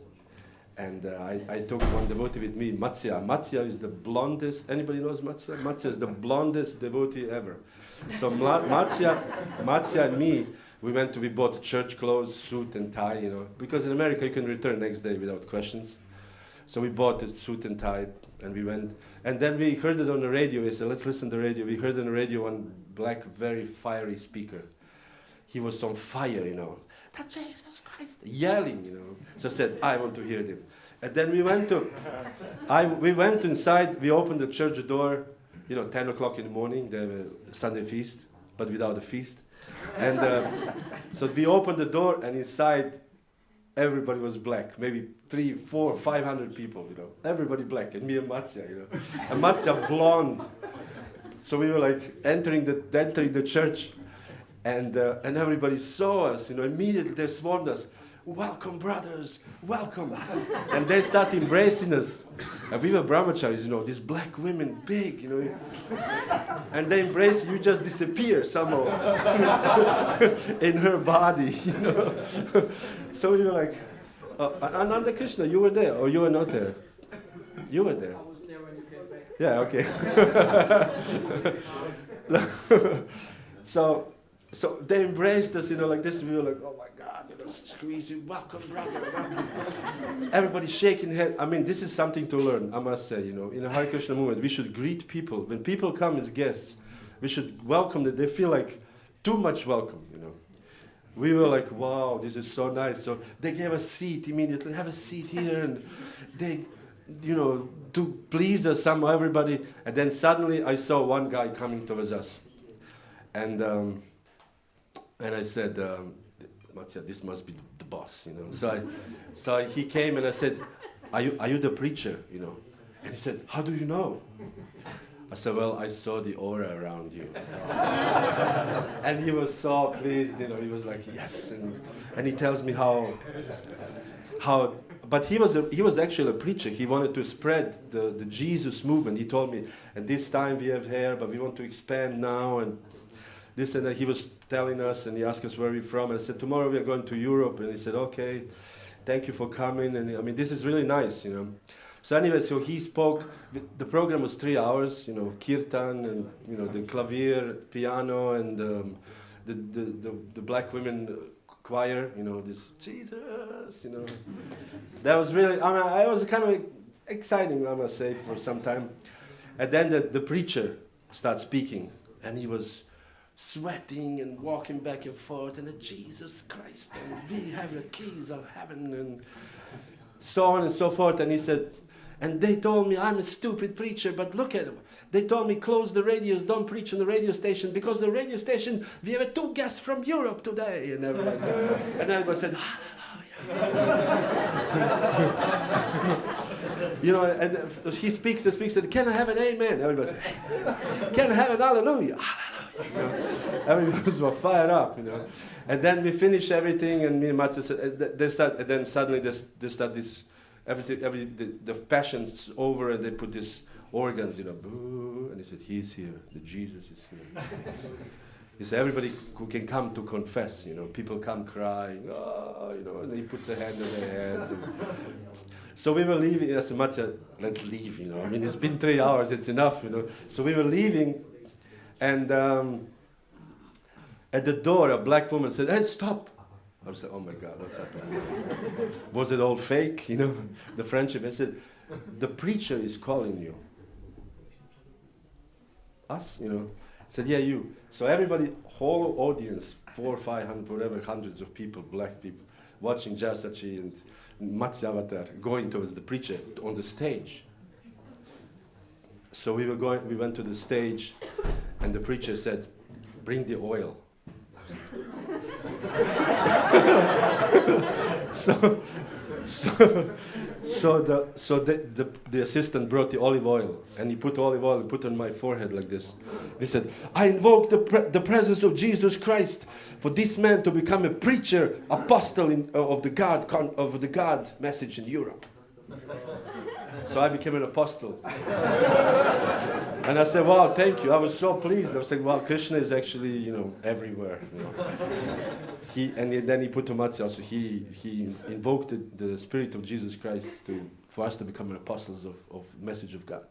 And I took one devotee with me, Matsya. Matsya is the blondest, anybody knows Matsya? Matsya is the blondest devotee ever. So Matsya and me, we bought church clothes, suit and tie, you know, because in America you can return next day without questions. So we bought a suit and tie, and we went. And then we heard it on the radio. We said, let's listen to the radio. We heard on the radio one black, very fiery speaker. He was on fire, you know. That's Jesus Christ, yelling, you know. So I said, I want to hear him. And then we went inside, we opened the church door, you know, 10 o'clock in the morning, they have a Sunday feast, but without a feast. And so we opened the door, and inside, everybody was black, maybe 300, 400, 500 people, you know, everybody black, and me and Matsya, you know. And Matsya blonde. So we were like entering the church. And everybody saw us, you know, immediately they swarmed us. Welcome, brothers, welcome. And they started embracing us. And we were brahmacharis, you know, these black women, big, you know. And they embrace you, just disappear somehow in her body, you know. So we were like, Ananda Krishna, you were there, or you were not there? You were there. I was there when you came back. Yeah, okay. So they embraced us, you know, like this. We were like, oh my God, you know, squeeze you, welcome, brother, welcome. Everybody shaking head. I mean, this is something to learn, I must say, you know. In a Hare Krishna movement, we should greet people. When people come as guests, we should welcome them. They feel like too much welcome, you know. We were like, wow, this is so nice. So they gave us a seat immediately. Have a seat here. And they, you know, to please us, somehow, everybody. And then suddenly I saw one guy coming towards us. And I said, Matsya, this must be the boss, you know. So he came and I said, are you the preacher, you know? And he said, how do you know? I said, well, I saw the aura around you. And he was so pleased, you know. He was like, yes. And he tells me how. But he was actually a preacher. He wanted to spread the Jesus movement. He told me, at this time we have here, but we want to expand now and this and that. He was telling us, and he asked us where we're from. And I said, tomorrow we are going to Europe. And he said, okay, thank you for coming. And I mean, this is really nice, you know. So anyway, so he spoke. The program was 3 hours, you know, kirtan and, you know, the clavier, piano, and the black women choir, you know, this Jesus, you know. That was really, I mean, I was kind of exciting, I must say, for some time. And then the preacher started speaking, and he was sweating and walking back and forth, and Jesus Christ, and we have the keys of heaven, and so on and so forth. And he said, and they told me I'm a stupid preacher, but look at them. They told me close the radios, don't preach on the radio station, because the radio station, we have 2 guests from Europe today. And everybody said, you know, and he speaks and said, can I have an amen? Everybody said, can I have an hallelujah? You know, everybody was fired up, you know. And then we finished everything, and me and Matsya said, and then suddenly they start this, the passion's over, and they put these organs, you know, boo, and he said, he's here, the Jesus is here. He said, everybody who can come to confess, you know, people come crying, oh, you know, and he puts a hand on their heads. So we were leaving. I said, Matsya, let's leave, you know. I mean, it's been 3 hours, it's enough, you know. So we were leaving, and at the door, a black woman said, hey, stop. I was like, oh my God, what's happening? Was it all fake? You know, the friendship. I said, the preacher is calling you. Us, you know. I said, yeah, you. So everybody, whole audience, 400, 500, whatever, hundreds of people, black people, watching Jasachi and Matsi Avatar going towards the preacher on the stage. So we went to the stage, and the preacher said, bring the oil. So the assistant brought the olive oil, and he put olive oil and put on my forehead like this. He said, I invoke the presence of Jesus Christ for this man to become a preacher, apostle of the God message in Europe. So I became an apostle. And I said, wow, thank you. I was so pleased. I was like, wow, Krishna is actually, you know, everywhere. You know. Then he put to Matsi also, he invoked the spirit of Jesus Christ for us to become apostles of message of God.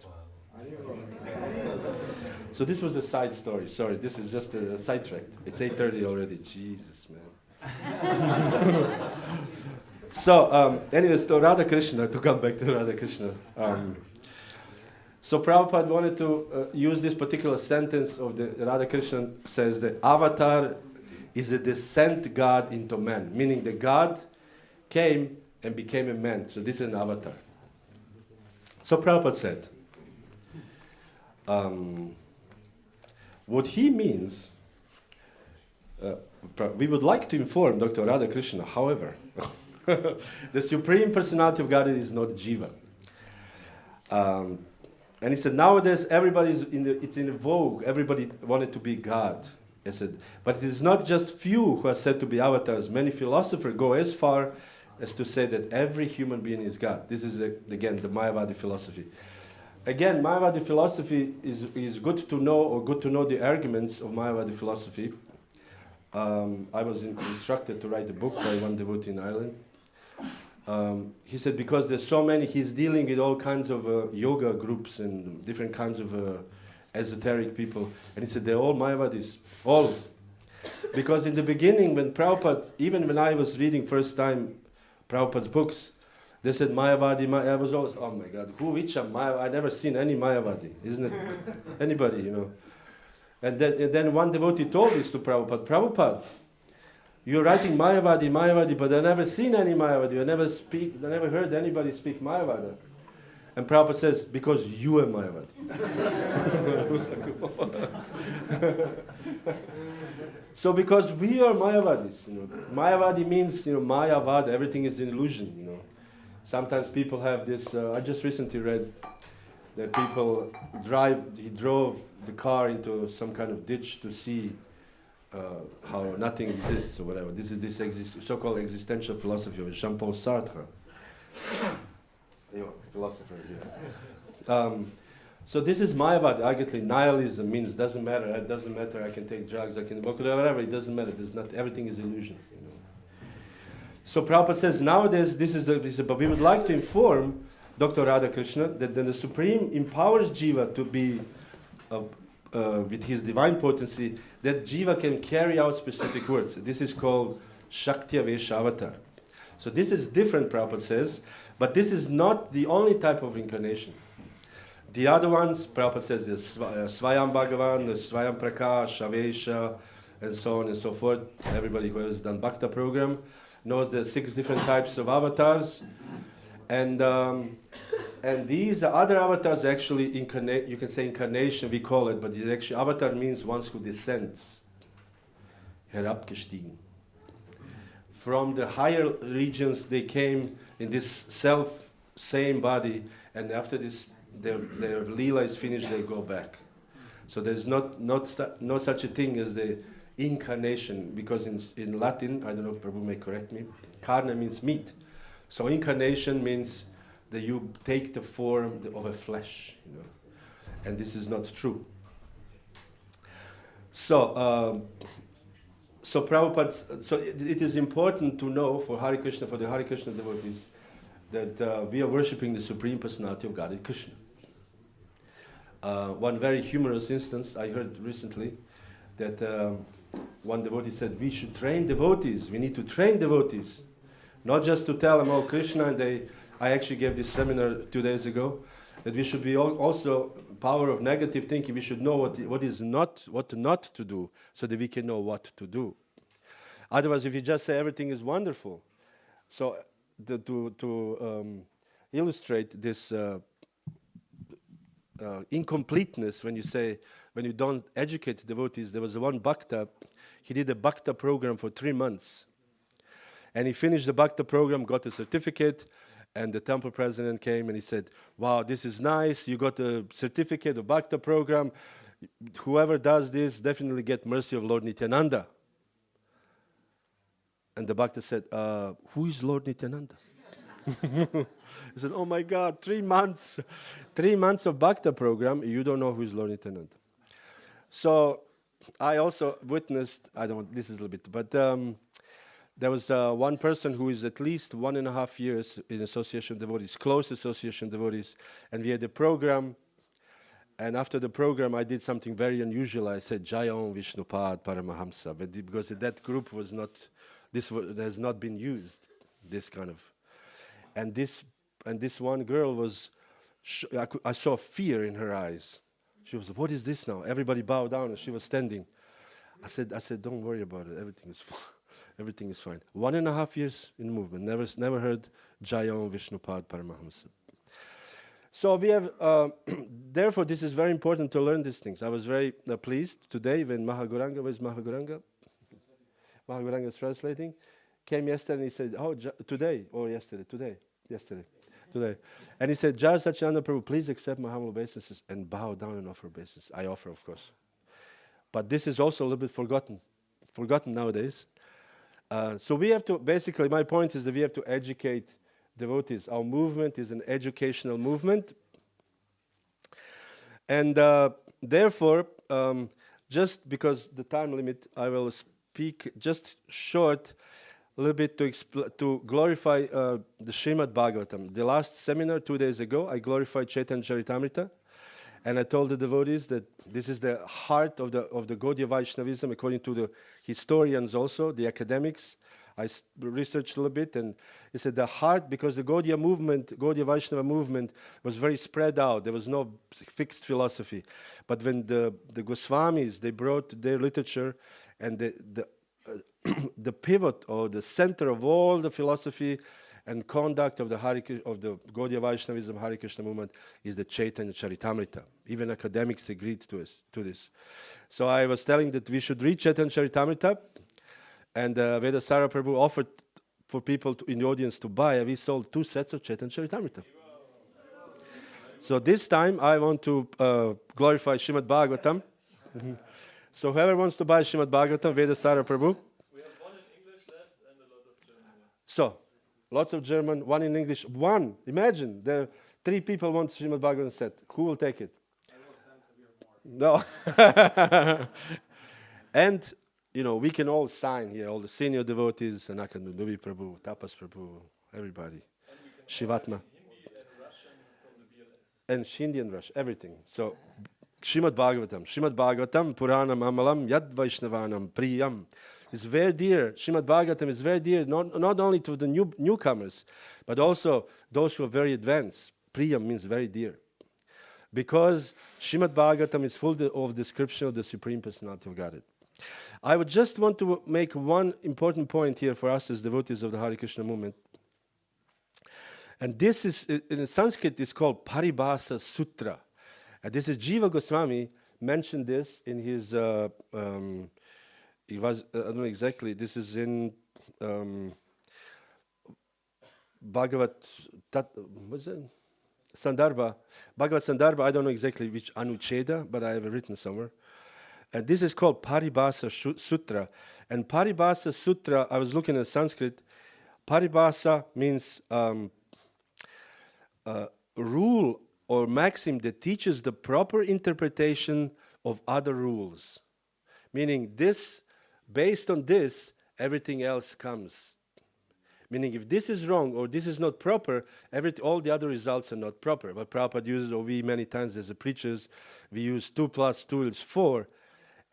So this was a side story. Sorry, this is just a sidetrack. It's 8:30 already. Jesus, man. So, anyways, to Radha Krishna, to come back to Radha Krishna. So Prabhupada wanted to use this particular sentence of the Radha Krishna says that Avatar is a descent God into man, meaning the God came and became a man. So this is an avatar. So Prabhupada said, what he means, we would like to inform Dr. Radha Krishna, however, the Supreme Personality of Godhead is not Jiva. And he said, nowadays it's in vogue, everybody wanted to be God. He said, but it is not just few who are said to be avatars. Many philosophers go as far as to say that every human being is God. This is, again, the Mayavadi philosophy. Again, Mayavadi philosophy is good to know, or good to know the arguments of Mayavadi philosophy. I was instructed to write a book by one devotee in Ireland. He said because there's so many, he's dealing with all kinds of yoga groups and different kinds of esoteric people. And he said they're all Mayavadis, all. Because in the beginning when Prabhupada, even when I was reading first time Prabhupada's books, they said Mayavadi, I was always, oh my God, which are Mayavadi? I've never seen any Mayavadi, isn't it? Anybody, you know. And then one devotee told this to Prabhupada, Prabhupada, you're writing Mayavadi, but I've never seen any Mayavadi. I never heard anybody speak Mayavada. And Prabhupada says, because you are Mayavadi. So because we are Mayavadis, you know. Mayavadi means, you know, Mayavad, everything is an illusion, you know. Sometimes people have this, I just recently read that people he drove the car into some kind of ditch to see how nothing exists or whatever. This is this so-called existential philosophy of Jean-Paul Sartre, philosopher here. So this is Mayavad. Actually, nihilism means doesn't matter. It doesn't matter. I can take drugs. I can walk whatever. It doesn't matter. There's not. Everything is illusion. You know. So Prabhupada says nowadays but we would like to inform Dr. Radha Krishna that the Supreme empowers Jiva to be with his divine potency, that Jiva can carry out specific words. This is called Shakti Avesha Avatar. So this is different, Prabhupada says, but this is not the only type of incarnation. The other ones, Prabhupada says, there's Swayam Bhagavan, there's Swayam Prakash, Avesha, and so on and so forth. Everybody who has done Bhakta program knows there's 6 different types of avatars. And these other avatars actually incarnate, you can say incarnation, we call it, but it actually avatar means one who descends. Herabgestiegen. From the higher regions they came in this same body, and after this their lila is finished, they go back. So there's no such a thing as the incarnation, because in Latin, I don't know, Prabhu may correct me, carne means meat. So incarnation means that you take the form of a flesh, you know, and this is not true. So, Prabhupada, so it is important to know for Hare Krishna, for the Hare Krishna devotees, that we are worshipping the Supreme Personality of Godhead, Krishna. One very humorous instance I heard recently, that one devotee said, we should train devotees. We need to train devotees. Not just to tell them, oh, Krishna, and I actually gave this seminar 2 days ago, that we should be also power of negative thinking. We should know what not to do, so that we can know what to do. Otherwise, if you just say everything is wonderful, so to illustrate this incompleteness, when you don't educate devotees, there was one bhakta. He did a bhakta program for 3 months, and he finished the bhakta program, got a certificate. And the temple president came and he said, wow, this is nice. You got a certificate of Bhakta program. Whoever does this definitely get mercy of Lord Nityananda. And the Bhakta said, who is Lord Nityananda? He said, oh my God, 3 months. 3 months of Bhakta program, you don't know who is Lord Nityananda. So I also witnessed, this is a little bit, but there was one person who is at least 1.5 years in association devotees, close association devotees, and we had a program. And after the program, I did something very unusual. I said, Jai Om Vishnupad Paramahamsa, but because that group was not, has not been used, this kind of. And this one girl was, I saw fear in her eyes. She was, what is this now? Everybody bowed down, and she was standing. I said, don't worry about it. Everything is fine. Everything is fine. 1.5 years in movement. Never heard Jai Om Vishnupad Paramahamsa. So we have, therefore, this is very important to learn these things. I was very pleased today when Mahaguranga, where's Mahaguranga? Mahaguranga is translating. Came yesterday and he said, oh, today, or yesterday. And he said, Jai Satchidananda Prabhu, please accept my humble obeisances and bow down and offer obeisance. I offer, of course. But this is also a little bit forgotten nowadays. So we have to, basically my point is that we have to educate devotees. Our movement is an educational movement. And therefore, just because the time limit, I will speak just short, a little bit to glorify the Srimad-Bhagavatam. The last seminar 2 days ago, I glorified Chaitanya Charitamrita. And I told the devotees that this is the heart of the Gaudiya Vaishnavism, according to the historians also, the academics. I researched a little bit, and he said the heart, because the Gaudiya movement, Gaudiya Vaishnava movement, was very spread out. There was no fixed philosophy. But when the Goswamis, they brought their literature, and the pivot or the center of all the philosophy and conduct of the Gaudiya Vaishnavism, Hare Krishna movement is the Chaitanya Charitamrita. Even academics agreed to this. So I was telling that we should read Chaitanya Charitamrita, and Vedasara Prabhu offered for people in the audience to buy, and we sold 2 sets of Chaitanya Charitamrita. So this time I want to glorify Srimad-Bhagavatam. So whoever wants to buy Srimad-Bhagavatam, Vedasara Prabhu. We have one in English left and a lot of German ones. So, lots of German, one in English. One, imagine, there are 3 people want Srimad-Bhagavatam set. Who will take it? I will send No. And, we can all sign here, all the senior devotees, and I can do Nubi Prabhu, Tapas Prabhu, everybody. Shivatma. And Hindi and Russian, everything. So, Srimad-Bhagavatam, Puranam Amalam, Yad Vaishnavanam, Priyam. It's very dear. Srimad-Bhagavatam is very dear, not only to the newcomers, but also those who are very advanced. Priyam means very dear. Because Srimad-Bhagavatam is full of description of the Supreme Personality of Godhead. I would just want to make one important point here for us as devotees of the Hare Krishna movement. And this is, in Sanskrit, it's called Paribhasa Sutra. And this is Jiva Goswami mentioned this in his, I don't know exactly, this is in what's it? Sandarbha. Bhagavad Sandarbha, I don't know exactly which Anucheda, but I have it written somewhere. And this is called Paribhasa Sutra. And Paribhasa Sutra, I was looking at Sanskrit. Paribhasa means rule or maxim that teaches the proper interpretation of other rules. Meaning this, based on this, everything else comes. Meaning if this is wrong or this is not proper, all the other results are not proper. But Prabhupada uses, or we many times as a preachers, we use 2 + 2 is 4.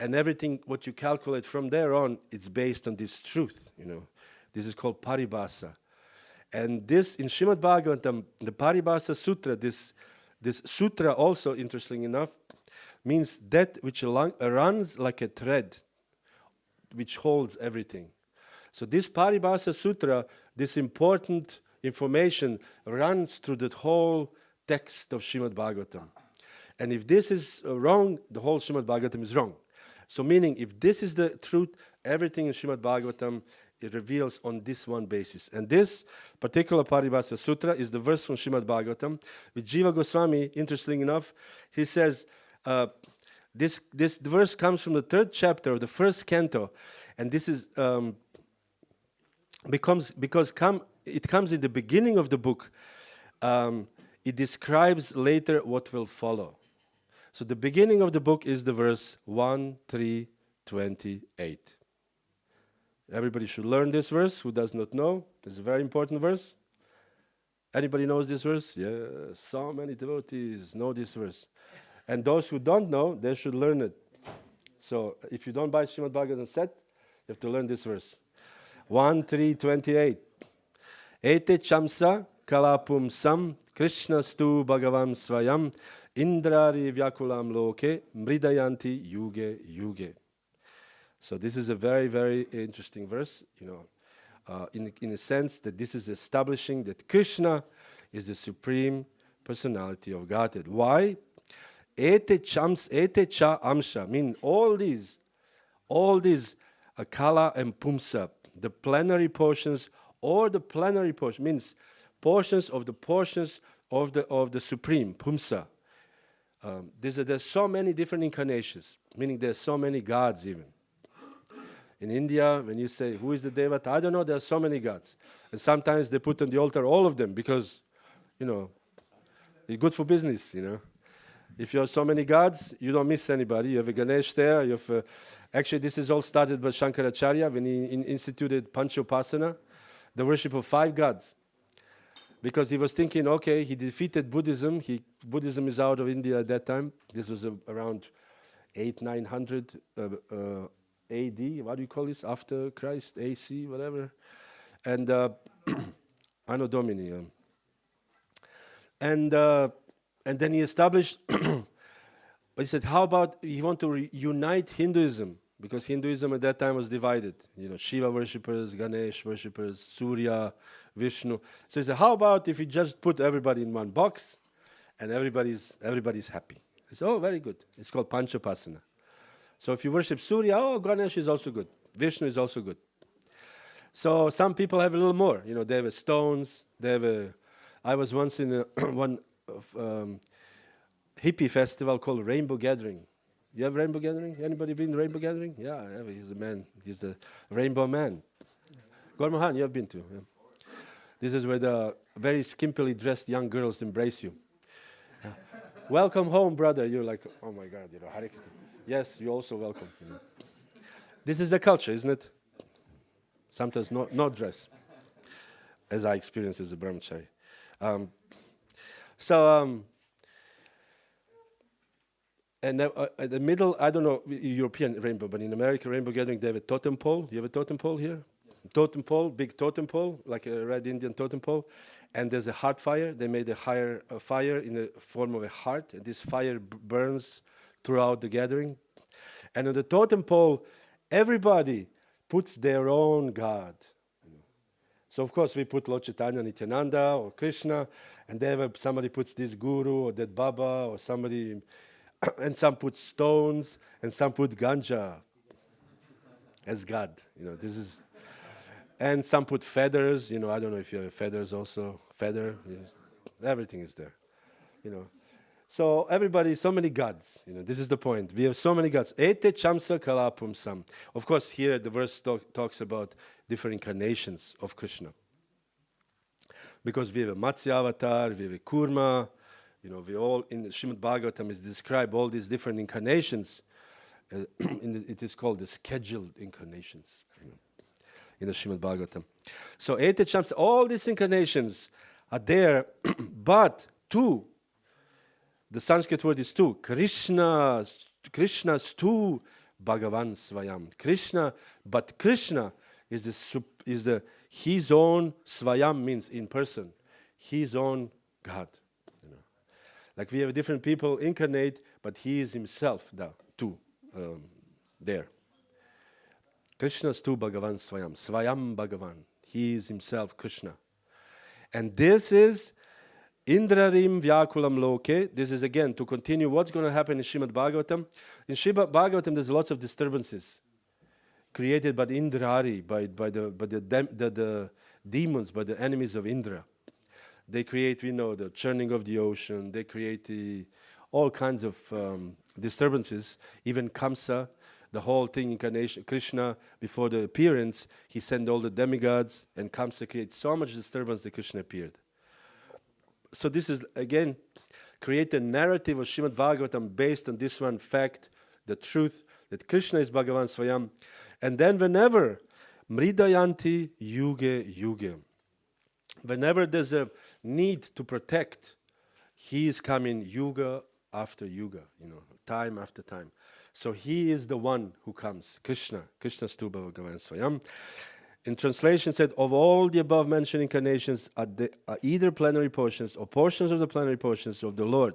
And everything, what you calculate from there on, it's based on this truth, you know. This is called paribhasa. And this, in Srimad-Bhagavatam, the Paribhasa Sutra, this sutra also, interesting enough, means that which runs like a thread, which holds everything. So this Paribhasa Sutra, this important information, runs through the whole text of Srimad-Bhagavatam. And if this is wrong, the whole Srimad-Bhagavatam is wrong. So meaning, if this is the truth, everything in Srimad-Bhagavatam, it reveals on this one basis. And this particular Paribhasa Sutra is the verse from Srimad-Bhagavatam, which Jiva Goswami, interesting enough, he says, this verse comes from the 3rd chapter of the 1st canto, and this is it comes in the beginning of the book. It describes later what will follow. So the beginning of the book is the verse 1:3:28. Everybody should learn this verse. Who does not know? It's a very important verse. Anybody knows this verse? Yeah, so many devotees know this verse. And those who don't know, they should learn it. So if you don't buy Srimad-Bhagavatam set, you have to learn this verse. 1:3:28. Ete chamsa kalapum sam krishnastu bhagavam svayam indrari vyakulam loke mridayanti yuge yuge. So this is a very, very interesting verse, you know, in a sense that this is establishing that Krishna is the supreme personality of Godhead. Why? Ete cha amsha, mean all these kala and pumsa, the plenary portions, or the plenary portion means portions of the supreme pumsa. There's so many different incarnations, meaning there's so many gods even. In India, when you say, who is the Devata? I don't know, there are so many gods. And sometimes they put on the altar all of them because, you know, it's good for business, you know. If you have so many gods, you don't miss anybody. You have a Ganesh there. You have actually, this is all started by Shankaracharya when he instituted Panchopasana, the worship of 5 gods. Because he was thinking, okay, he defeated Buddhism. Buddhism is out of India at that time. This was around 800-900 AD. What do you call this? After Christ, AC, whatever. And Anno Domini. And then he established, he said, how about he want to unite Hinduism? Because Hinduism at that time was divided. You know, Shiva worshippers, Ganesh worshippers, Surya, Vishnu. So he said, how about if we just put everybody in one box and everybody's happy? He said, oh, very good. It's called Panchapasana. So if you worship Surya, oh, Ganesh is also good. Vishnu is also good. So some people have a little more. You know, they have stones. I was once in one hippie festival called Rainbow Gathering. You have Rainbow Gathering? Anybody been to Rainbow Gathering? Yeah, he's a man. He's the Rainbow Man. Gormahan, you have been to. Yeah. This is where the very skimpily dressed young girls embrace you. Yeah. Welcome home, brother. You're like, oh my God, you know, Hare Krishna. Yes, you're also welcome. You know. This is the culture, isn't it? Sometimes not dress, as I experienced as a brahmachari. And at the middle, I don't know, European rainbow, but in America, Rainbow Gathering, they have a totem pole. You have a totem pole here? Totem pole, big totem pole, like a red Indian totem pole. And there's a heart fire. They made a fire in the form of a heart. And this fire burns throughout the gathering. And on the totem pole, everybody puts their own god. So, of course, we put Lord Chaitanya, Nityananda, or Krishna. And somebody puts this guru, or that Baba, or somebody... And some put stones, and some put ganja as God. You know, this is, and some put feathers. You know, I don't know if you have feathers also. Feather, yes. Everything is there. You know, so everybody, so many gods. You know, this is the point. We have so many gods. Ete chamsa kalapum sam. Of course, here the verse talks about different incarnations of Krishna. Because we have a Matsya avatar, we have a Kurma. You know, we all in the Srimad-Bhagavatam is described all these different incarnations. It is called the scheduled incarnations, you know, in the Srimad-Bhagavatam. So, Ete Chamsa, all these incarnations are there, but two, the Sanskrit word is two. Krishna's two Bhagavan Swayam. Krishna, but Krishna is his own Swayam means in person, his own God. You know. Like we have different people incarnate, but he is himself too there. Krishna's too Bhagavan Swayam. Swayam Bhagavan. He is himself Krishna. And this is Indrarim Vyakulam Loke. This is again to continue what's going to happen in Srimad-Bhagavatam. In Srimad-Bhagavatam there's lots of disturbances created by Indrari, by the demons, by the enemies of Indra. They create, the churning of the ocean. They create all kinds of disturbances. Even Kamsa, the whole thing, incarnation, Krishna, before the appearance, he sent all the demigods, and Kamsa created so much disturbance that Krishna appeared. So this is, again, create a narrative of Srimad-Bhagavatam based on this one fact, the truth, that Krishna is Bhagavan Swayam. And then whenever, Mridayanti Yuge Yuge, whenever there's a need to protect, he is coming yuga after yuga, time after time. So he is the one who comes, Krishna. Krishna's tu Bhagavan Swayam. In translation said, of all the above mentioned incarnations are either plenary portions or portions of the plenary portions of the Lord.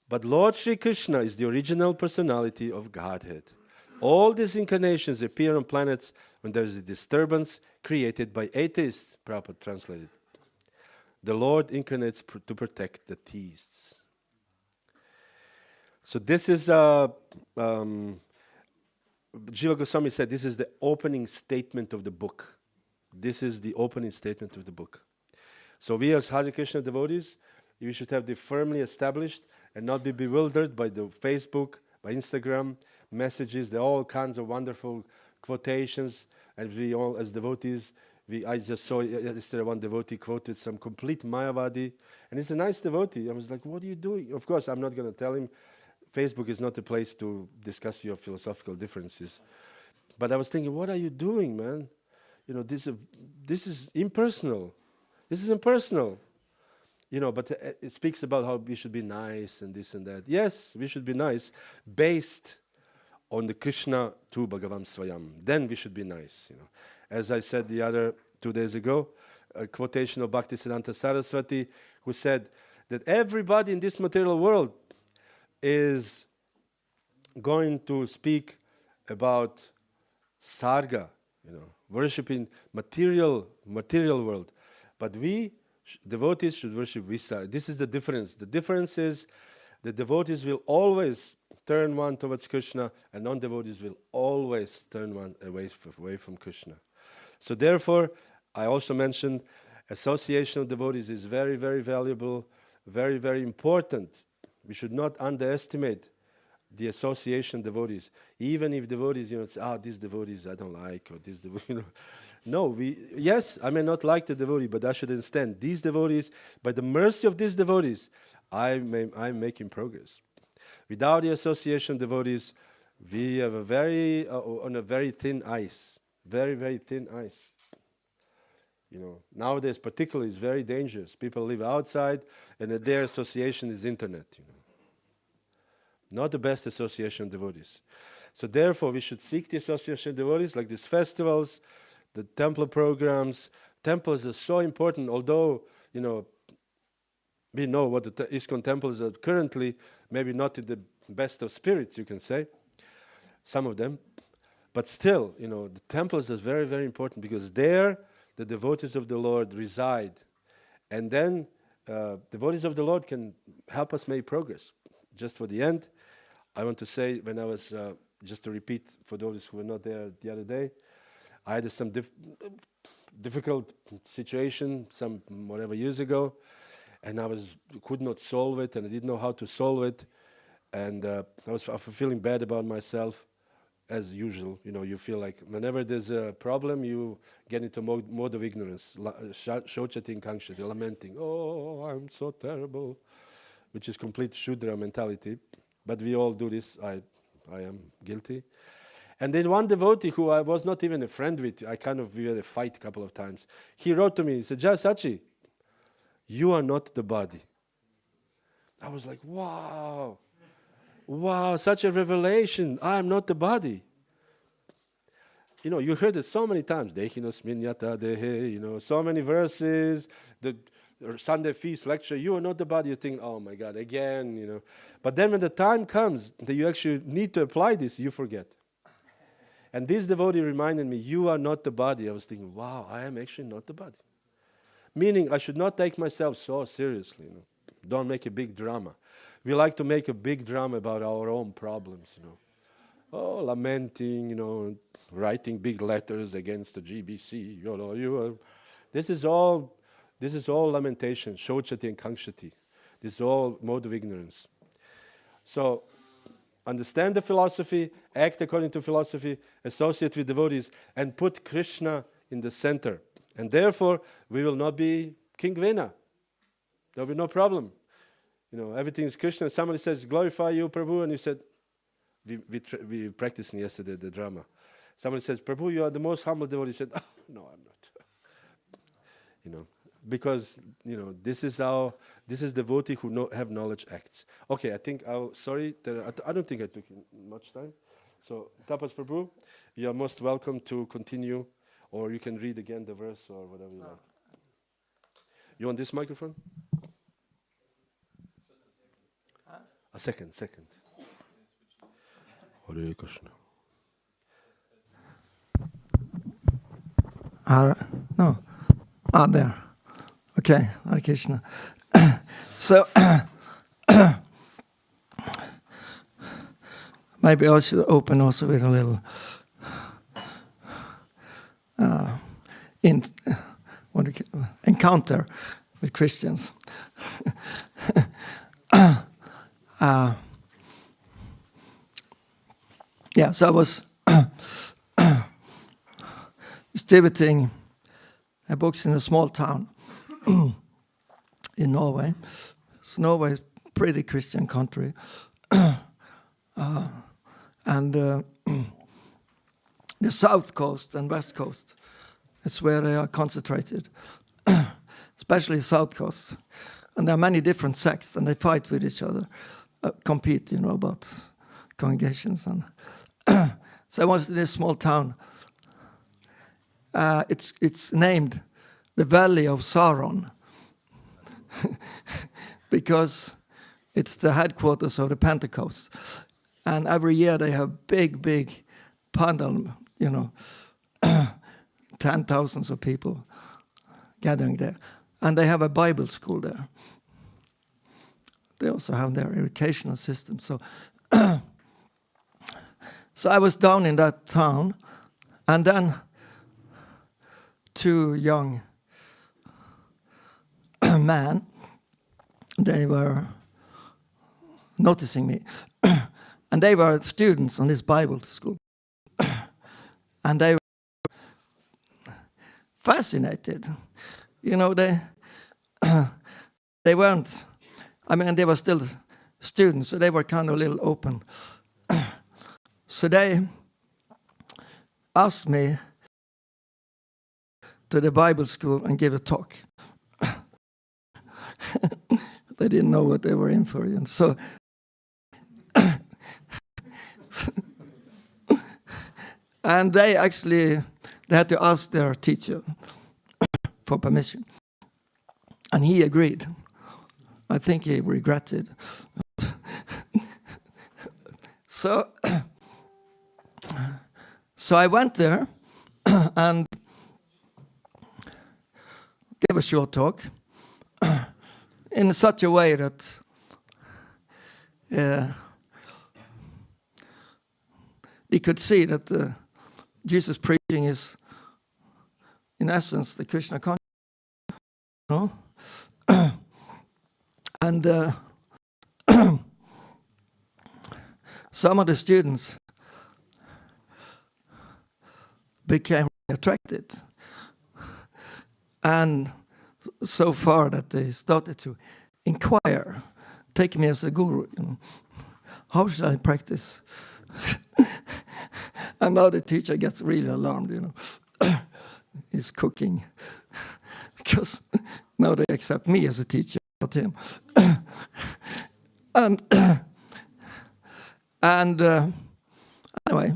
But Lord Sri Krishna is the original personality of Godhead. All these incarnations appear on planets when there is a disturbance created by atheists, Prabhupada translated. The Lord incarnates to protect the theists. So this is Jiva Goswami said this is the opening statement of the book. This is the opening statement of the book. So we as Hare Krishna devotees, we should have this firmly established and not be bewildered by the Facebook, by Instagram messages, there are all kinds of wonderful quotations, and we all as devotees, I just saw yesterday one devotee quoted some complete Mayavadi, and it's a nice devotee. I was like, what are you doing? Of course, I'm not going to tell him. Facebook is not a place to discuss your philosophical differences. But I was thinking, what are you doing, man? This is impersonal. This is impersonal. But it speaks about how we should be nice and this and that. Yes, we should be nice based on the Krishna tu Bhagavan Swayam. Then we should be nice. As I said the other 2 days ago, a quotation of Bhaktisiddhanta Saraswati, who said that everybody in this material world is going to speak about sarga, worshiping material world. But we, devotees, should worship Visarga. This is the difference. The difference is the devotees will always turn one towards Krishna, and non-devotees will always turn one away from Krishna. So therefore, I also mentioned association of devotees is very, very valuable, very, very important. We should not underestimate the association devotees. Even if devotees, say, these devotees I don't like, or this devotee, No, yes, I may not like the devotee, but I should understand these devotees, by the mercy of these devotees, I'm making progress. Without the association devotees, we have on a very thin ice, very, very thin ice. Nowadays particularly it's very dangerous. People live outside, and their association is internet. Not the best association of devotees. So therefore, we should seek the association of devotees, like these festivals, the temple programs. Temples are so important, although, we know what the ISKCON temples are currently, maybe not in the best of spirits, you can say, some of them. But still, the temples are very, very important, because there the devotees of the Lord reside. And then devotees of the Lord can help us make progress. Just for the end, I want to say, when I was, just to repeat for those who were not there the other day, I had some difficult situation some whatever years ago, and I could not solve it, and I didn't know how to solve it, and I was feeling bad about myself, as usual. You feel like whenever there's a problem, you get into mode of ignorance, shochati kankshati, lamenting, oh, I'm so terrible, which is complete Shudra mentality. But we all do this. I am guilty. And then one devotee who I was not even a friend with, we had a fight a couple of times. He wrote to me, he said, Sachi, you are not the body. I was like, wow. wow, such a revelation. I am not the body. You know, you heard it so many times. You know, so many verses. The Sunday feast lecture, you are not the body. You think, oh my God, again, you know. But then when the time comes that you actually need to apply this, you forget. And this devotee reminded me, you are not the body. I was thinking, wow, I am actually not the body. Meaning, I should not take myself so seriously. You know. Don't make a big drama. We like to make a big drama about our own problems, you know. Oh, lamenting, you know, writing big letters against the GBC. You know, this is all lamentation, shochati and kangshati. This is all mode of ignorance. So, understand the philosophy, act according to philosophy, associate with devotees, and put Krishna in the center. And therefore, we will not be King Vena. There will be no problem. You know, everything is Krishna. Somebody says, glorify you, Prabhu, and you said, we practiced yesterday the drama. Somebody says, Prabhu, you are the most humble devotee. You said, oh, no, I'm not. You know, because, you know, this is devotee who have knowledge acts. Okay, I think I don't think I took much time. So, Tapas Prabhu, you are most welcome to continue, or you can read again the verse or whatever you like. You want this microphone? A second. Hare Krishna. There. Okay, Hare Krishna. So, maybe I should open also with a little encounter with Christians. So I was distributing books in a small town in Norway. So Norway is a pretty Christian country. And the south coast and west coast, it's where they are concentrated, especially the south coast. And there are many different sects, and they fight with each other, compete, you know, about congregations. And so I was in this small town. It's named the Valley of Saron because it's the headquarters of the Pentecost. And every year they have big pandal, you know, 10,000s of people gathering there. And they have a Bible school there. They also have their educational system. So I was down in that town, and then two young men, they were noticing me. And they were students on this Bible school. And they were fascinated. You know, they weren't, I mean, they were still students, so they were kind of a little open. So they asked me to the Bible school and give a talk. They didn't know what they were in for. And so and they had to ask their teacher for permission. And he agreed. I think he regretted. So I went there and gave a short talk in such a way that we could see that Jesus' preaching is, in essence, the Krishna consciousness. No? And some of the students became attracted, and so far that they started to inquire, take me as a guru. You know, how should I practice? And now the teacher gets really alarmed. You know, he's cooking because now they accept me as a teacher, not him. And And anyway,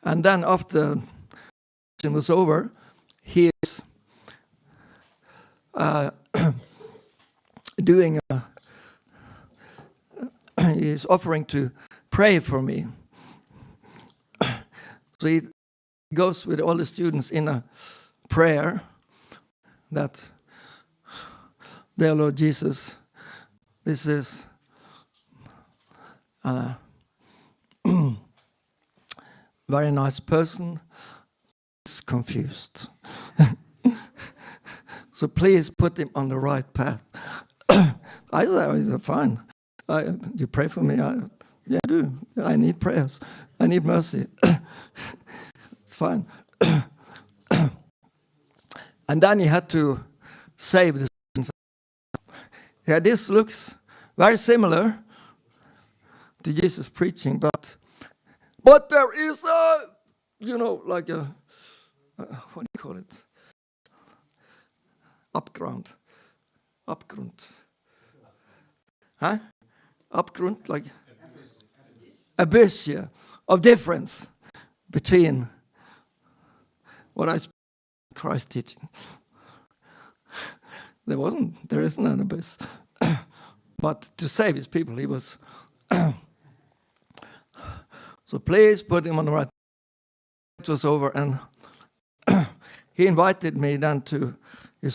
and then after it was over, he is doing he is offering to pray for me. So he goes with all the students in a prayer that, dear Lord Jesus, this is a very nice person, is confused. So please put him on the right path. I said, fine. You pray for me? Yeah, I do. I need prayers. I need mercy. It's fine. And then he had to save the students. Yeah, this looks very similar to Jesus preaching, but there is a, like a what do you call it? Upgrund. Huh? Upgrund, like abyss, yeah, of difference between what I speak and Christ teaching. There isn't an abyss. But to save his people, he was. So please put him on the right. It was over, and he invited me then to his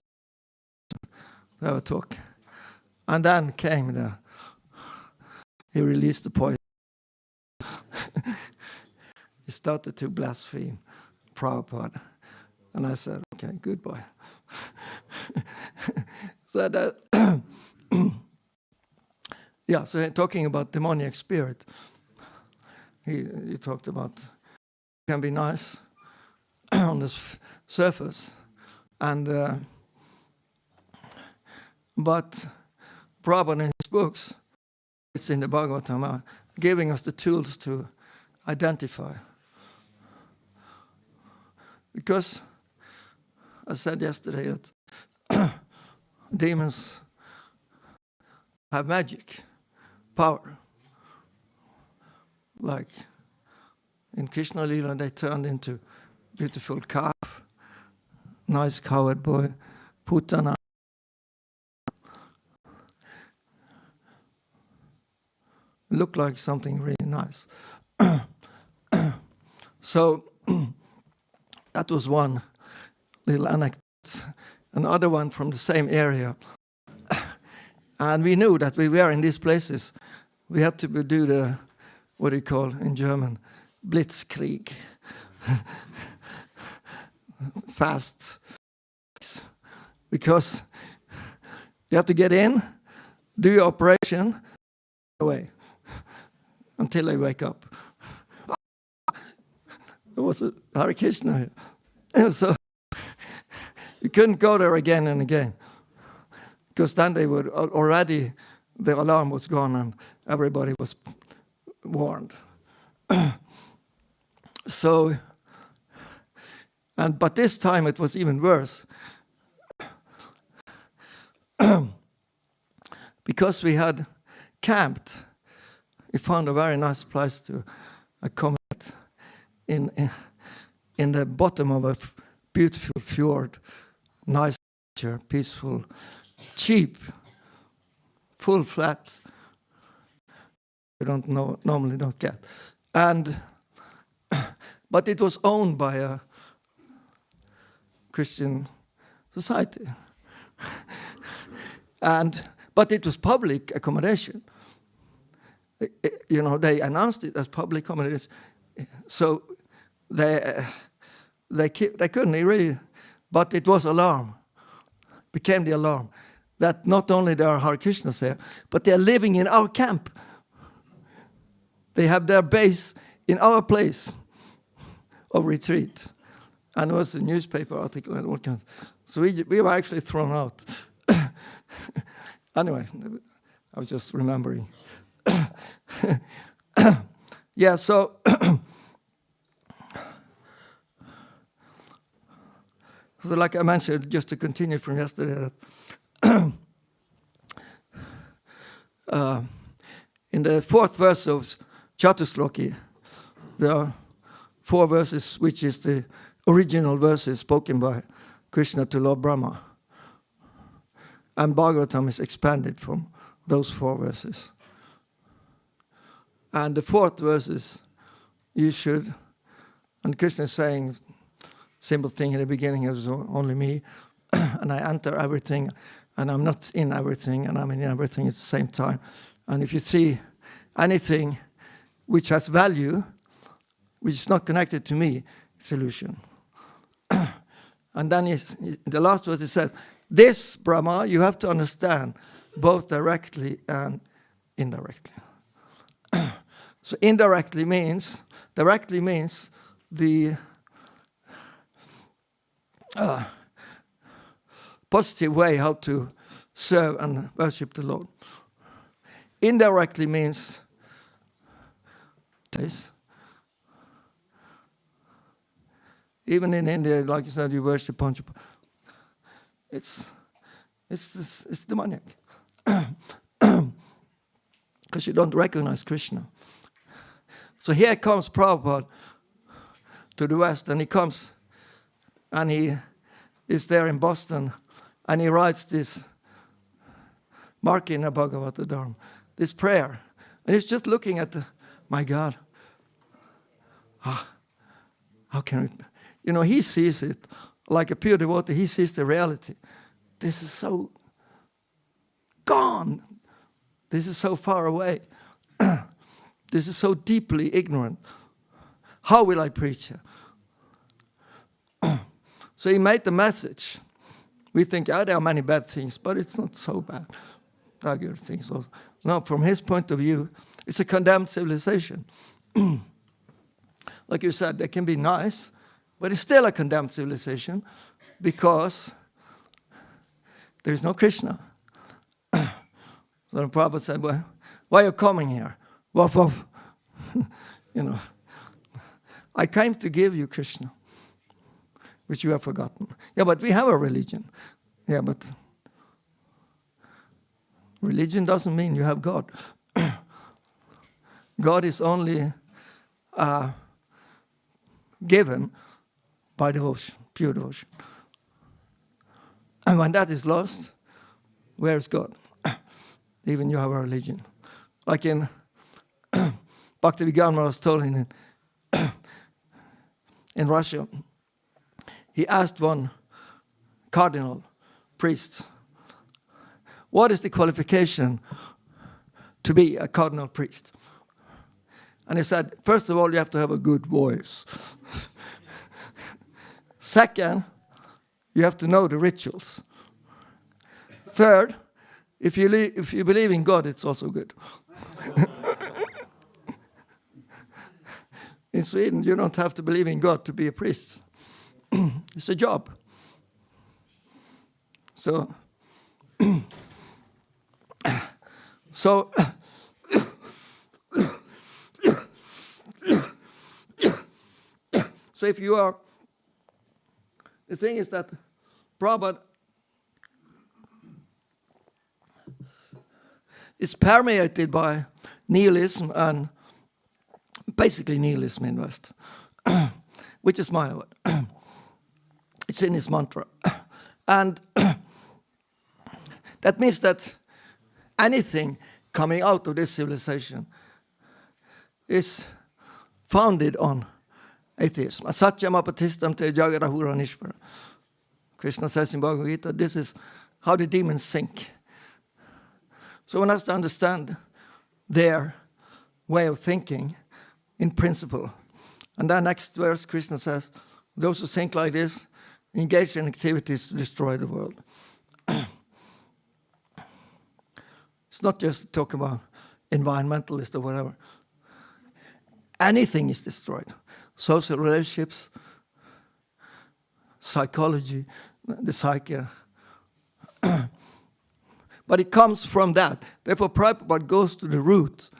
have a talk. And then came he released the poison. He started to blaspheme Prabhupada. And I said, okay, goodbye. So that, yeah, so talking about demoniac spirit, he talked about it can be nice on the surface, and but Prabhupada in his books, it's in the Bhagavatam, giving us the tools to identify. Because I said yesterday that demons have magic, power. Like in Krishna Lila, they turned into beautiful calf, nice cowherd boy, Putana. Looked like something really nice. So that was one little anecdote. Another one from the same area. And we knew that we were in these places. We had to do the, what do you call in German, Blitzkrieg. Fast. Because you have to get in, do your operation, away. Until they wake up. There was a Hare Krishna. So you couldn't go there again and again. Because then they would already, the alarm was gone and everybody was warned. So, but this time it was even worse. Because we had camped, we found a very nice place to accommodate in the bottom of a beautiful fjord, nice nature, peaceful, cheap, full flat. You normally don't get, but it was owned by a Christian society, but it was public accommodation. They announced it as public accommodation, so they couldn't really, but it was alarm, became the alarm, that not only there are Hare Krishnas here, but they're living in our camp. They have their base in our place of retreat. And there was a newspaper article and all kinds. So we were actually thrown out. Anyway, I was just remembering. Yeah, so so like I mentioned, just to continue from yesterday, in the 4th verse of Chatusloki, there are 4 verses, which is the original verses spoken by Krishna to Lord Brahma. And Bhagavatam is expanded from those 4 verses. And the 4th verse is, you should, and Krishna is saying, simple thing in the beginning, it was only me, and I enter everything, and I'm not in everything, and I'm in everything at the same time. And if you see anything which has value, which is not connected to me, it's illusion. And then the last verse he said, this, Brahma, you have to understand both directly and indirectly. So directly means the positive way how to serve and worship the Lord. Indirectly means this. Even in India, like you said, you worship Pancha. It's demonic. Because you don't recognize Krishna. So here comes Prabhupada to the West, and he comes, and he is there in Boston, and he writes this Markina Bhagavatam, this prayer. And he's just looking at my God, how can we, he sees it like a pure devotee, he sees the reality. This is so gone. This is so far away. This is so deeply ignorant. How will I preach here? So he made the message. We think, there are many bad things, but it's not so bad. There are good things also. No, from his point of view, it's a condemned civilization. Like you said, they can be nice, but it's still a condemned civilization because there is no Krishna. So the Prabhupada said, well, why are you coming here? Woof, woof. I came to give you Krishna, which you have forgotten. Yeah, but we have a religion. Yeah, but religion doesn't mean you have God. God is only given by devotion, pure devotion. And when that is lost, where is God? Even you have a religion. Like in Bhakti-Vigyan was told in Russia, he asked one cardinal priest, what is the qualification to be a cardinal priest? And he said, first of all, you have to have a good voice. Second, you have to know the rituals. Third, if you believe in God, it's also good. In Sweden, you don't have to believe in God to be a priest. It's a job. So if you are, the thing is that Prabhupada is permeated by nihilism and basically nihilism in West, which is my word. It's in his mantra. And that means that anything coming out of this civilization is founded on atheism. Asatyam apatistam te jagadahura nishvara. Krishna says in Bhagavad Gita, this is how the demons think. So one has to understand their way of thinking in principle. And then next verse, Krishna says, those who think like this engage in activities to destroy the world. It's not just to talk about environmentalists or whatever. Anything is destroyed. Social relationships, psychology, the psyche. But it comes from that. Therefore, Prabhupada goes to the root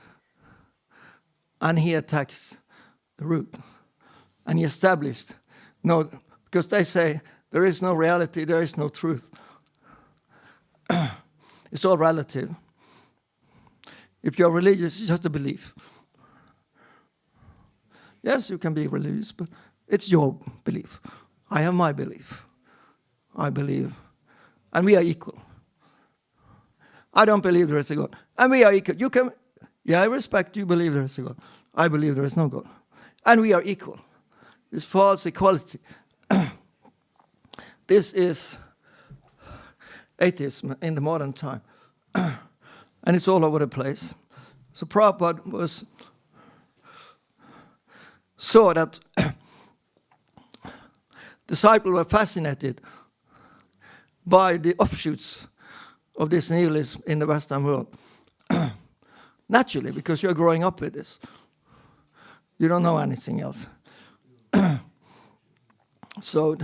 and he attacks the root. And he established, no, because they say there is no reality, there is no truth. It's all relative. If you're religious, it's just a belief. Yes, you can be religious, but it's your belief. I have my belief. I believe. And we are equal. I don't believe there is a God. And we are equal. You can, I respect you believe there is a God. I believe there is no God. And we are equal. It's false equality. This is atheism in the modern time. And it's all over the place. So Prabhupada saw that disciples were fascinated by the offshoots of this nihilism in the Western world. Naturally, because you're growing up with this. You don't know anything else. So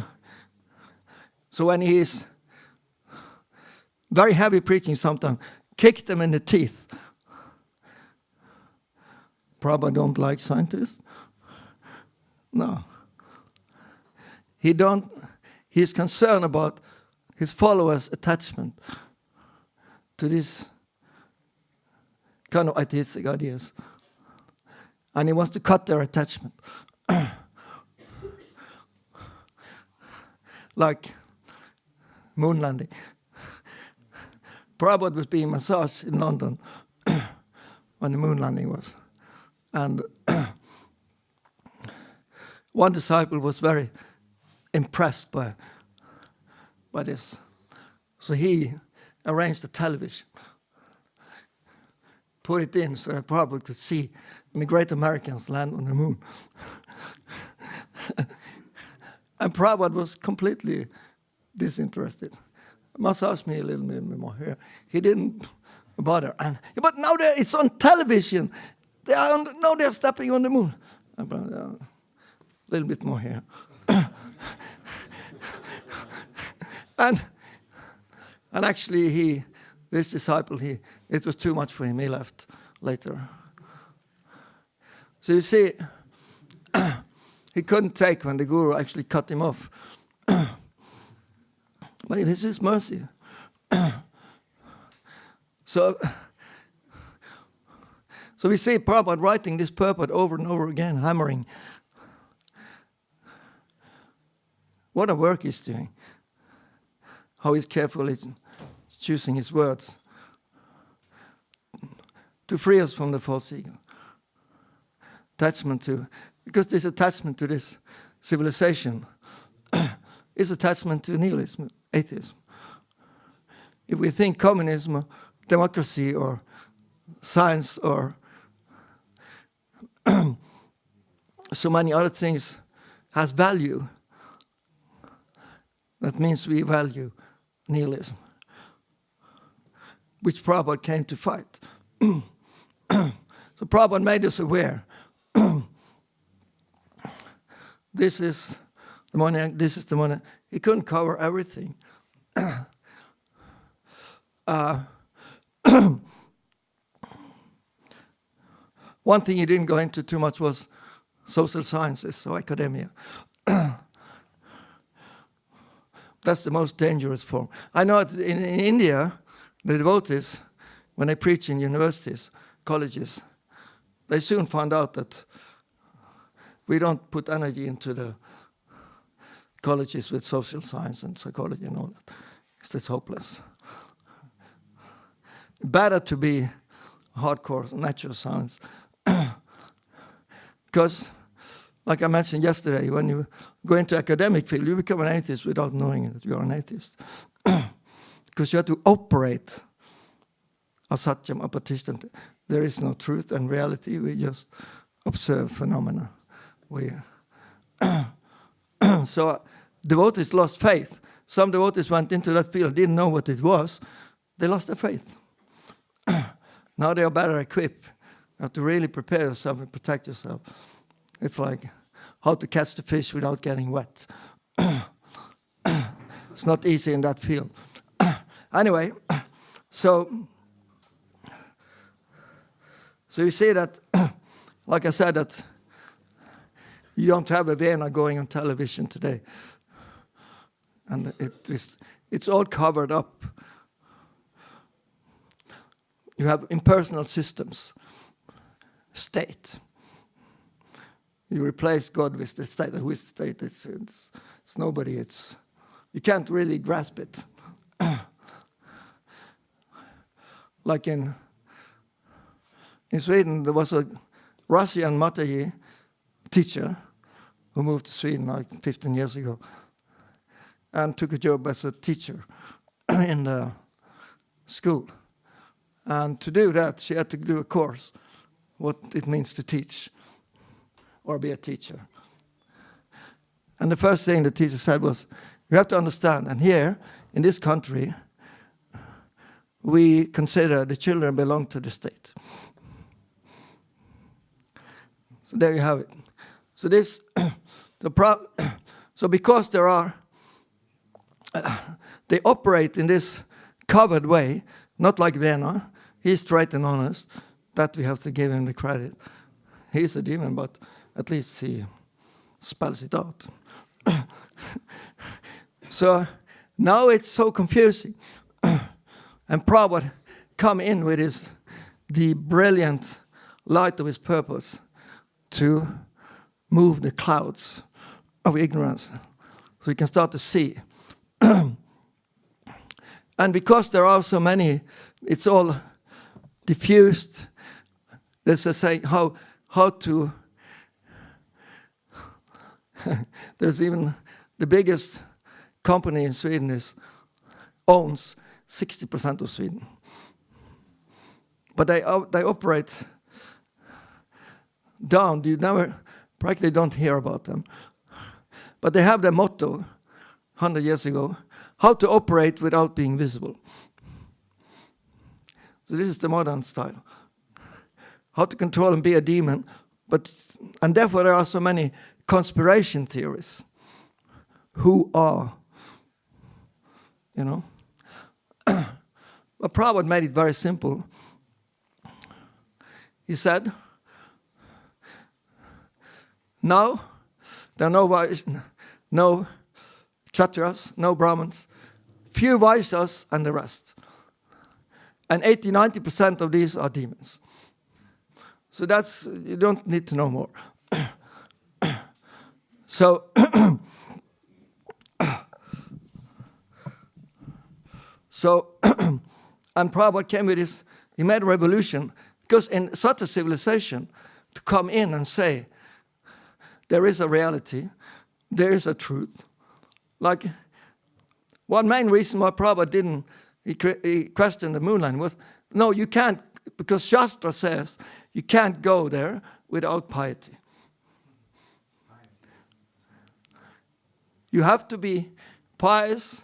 when he is very heavy preaching sometimes, kick them in the teeth. Prabhupada don't like scientists. No. He's concerned about his followers' attachment to these kind of atheistic ideas. And he wants to cut their attachment. Like moon landing. Prabhupada was being massaged in London when the moon landing was. And one disciple was very impressed by this. So he arranged a television, put it in so that Prabhupada could see when the great Americans land on the moon. And Prabhupada was completely disinterested. Massage me a little bit more here. He didn't bother. But now it's on television. Now they're stepping on the moon. A little bit more here. And actually, this disciple, it was too much for him. He left later. So you see, he couldn't take when the guru actually cut him off. But it is his mercy. So we see Prabhupada writing this purport over and over again, hammering. What a work he's doing. How he's carefully choosing his words to free us from the false ego. Because this attachment to this civilization is attachment to nihilism, atheism. If we think communism, or democracy, or science, or so many other things has value, that means we value nihilism, which Prabhupada came to fight. So Prabhupada made us aware. This is the money, this is the money. He couldn't cover everything. One thing he didn't go into too much was social sciences or academia. That's the most dangerous form. I know in India, the devotees, when they preach in universities, colleges, they soon found out that we don't put energy into the colleges with social science and psychology and all that. It's just hopeless. Better to be hardcore natural science. Because, like I mentioned yesterday, when you go into academic field, you become an atheist without knowing that you are an atheist. Because you have to operate asatyam apatishtanti. There is no truth and reality. We just observe phenomena. So devotees lost faith. Some devotees went into that field, didn't know what it was. They lost their faith. Now they are better equipped. You have to really prepare yourself and protect yourself. It's like how to catch the fish without getting wet. It's not easy in that field. Anyway, so you see that, like I said, that you don't have a Vena going on television today. And it's all covered up. you have impersonal systems, state. You replace God with the state. Who is the state? It's nobody. You can't really grasp it. Like in Sweden, there was a Russian Mataji teacher who moved to Sweden like 15 years ago and took a job as a teacher in the school. And to do that, she had to do a course, what it means to teach or be a teacher. And the first thing the teacher said was, you have to understand, and here, in this country, we consider the children belong to the state. So there you have it. So this, so because there are, they operate in this covered way, not like Vena. He's straight and honest. That we have to give him the credit. He's a demon, but at least he spells it out. So now it's so confusing. And Prabhupada come in with the brilliant light of his purpose to move the clouds of ignorance so we can start to see. And because there are so many, it's all diffused. There's a saying how to. There's even the biggest company in Sweden owns 60% of Sweden, but they operate down. You never practically don't hear about them, but they have their motto 100 years ago: how to operate without being visible. So this is the modern style. How to control and be a demon, and therefore there are so many conspiration theories. Who are, But Prabhupada made it very simple. He said, now there are no Kshatriyas, no Brahmins, few Vaishyas and the rest. And 80-90% of these are demons. So you don't need to know more. So, and Prabhupada came with this, he made a revolution, because in such a civilization, to come in and say, there is a reality, there is a truth. Like, one main reason why Prabhupada he questioned the moonline was, no, you can't, because Shastra says you can't go there without piety. You have to be pious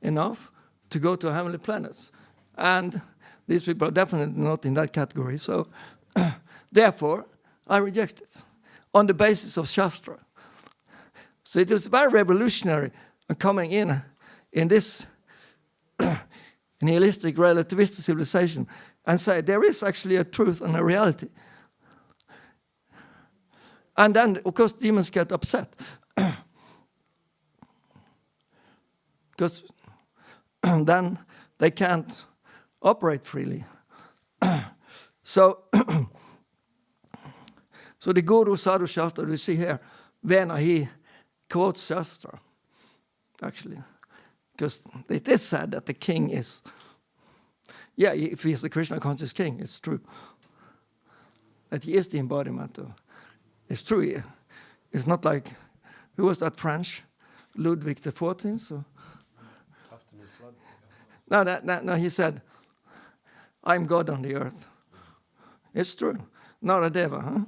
enough to go to heavenly planets. And these people are definitely not in that category. So, therefore, I reject it on the basis of Shastra. So it was very revolutionary coming in this nihilistic, relativistic civilization and say there is actually a truth and a reality. And then, of course, demons get upset. Because then they can't operate freely. So the Guru Sadhu Shastra we see here, Vena, he quotes Shastra, actually. Because it is said that the king is, if he is the Krishna conscious king, it's true. That he is the embodiment of, it's true. It's not like, who was that French? Ludwig XIV? So. No, he said, I'm God on the earth. It's true. Naradeva, huh?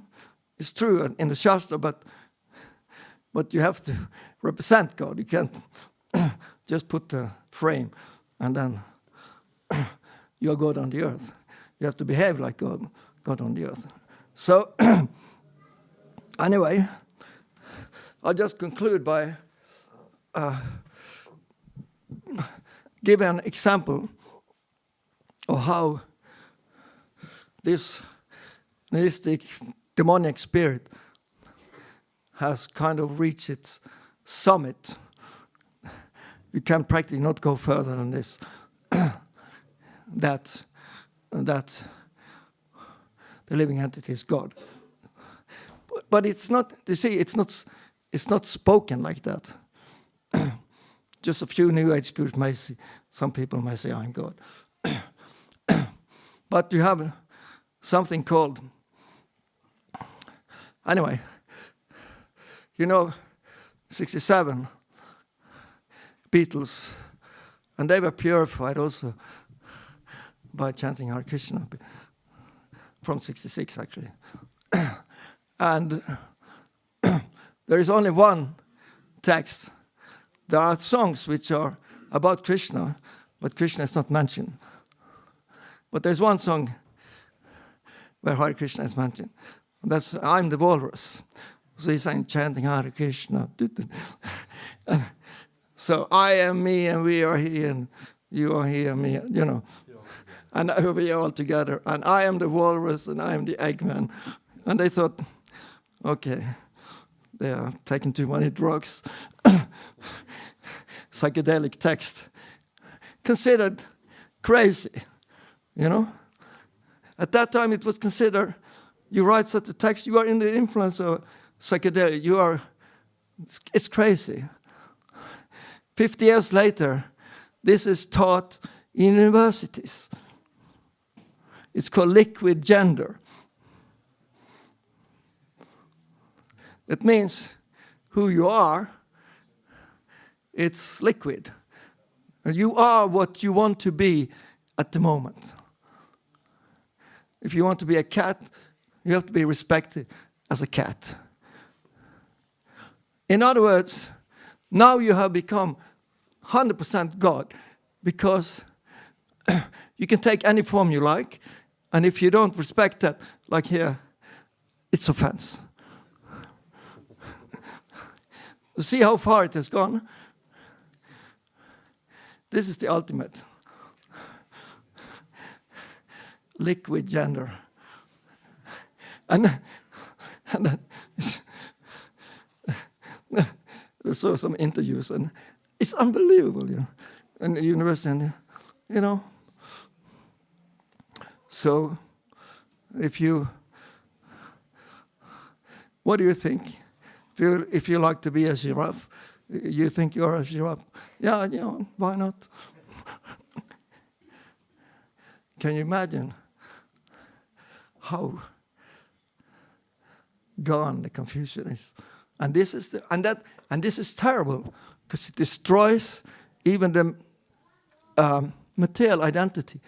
It's true in the Shastra, but you have to represent God. You can't just put the frame and then you're God on the earth. You have to behave like God on the earth. So, anyway, I'll just conclude by give an example of how this nihilistic demonic spirit has kind of reached its summit. You can practically not go further than this. That that the living entity is God. But it's not, you see, it's not spoken like that. Just a few New Age groups may say, some people may say, I'm God. But you have something called, anyway, 67 Beatles, and they were purified also by chanting Hare Krishna from 66 actually. And there is only one text. There are songs which are about Krishna, but Krishna is not mentioned. But there's one song where Hare Krishna is mentioned. That's I'm the Walrus. So he's chanting Hare Krishna. So I am me and we are he and you are he and me, And we are all together. And I am the walrus and I am the eggman. And they thought, okay, they are taking too many drugs. Psychedelic text. Considered crazy, At that time it was considered, you write such a text, you are in the influence of psychedelic, it's crazy. 50 years later, this is taught in universities. It's called liquid gender. It means who you are, it's liquid. You are what you want to be at the moment. If you want to be a cat, you have to be respected as a cat. In other words, now you have become 100% God, because you can take any form you like, and if you don't respect that, like here, it's offense. See how far it has gone? This is the ultimate. Liquid gender. And I saw some interviews, and it's unbelievable, in the university, and, So, what do you think? If you like to be a giraffe, you think you're a giraffe? Yeah, why not? Can you imagine how gone the confusion is? And this is terrible, because it destroys even the material identity.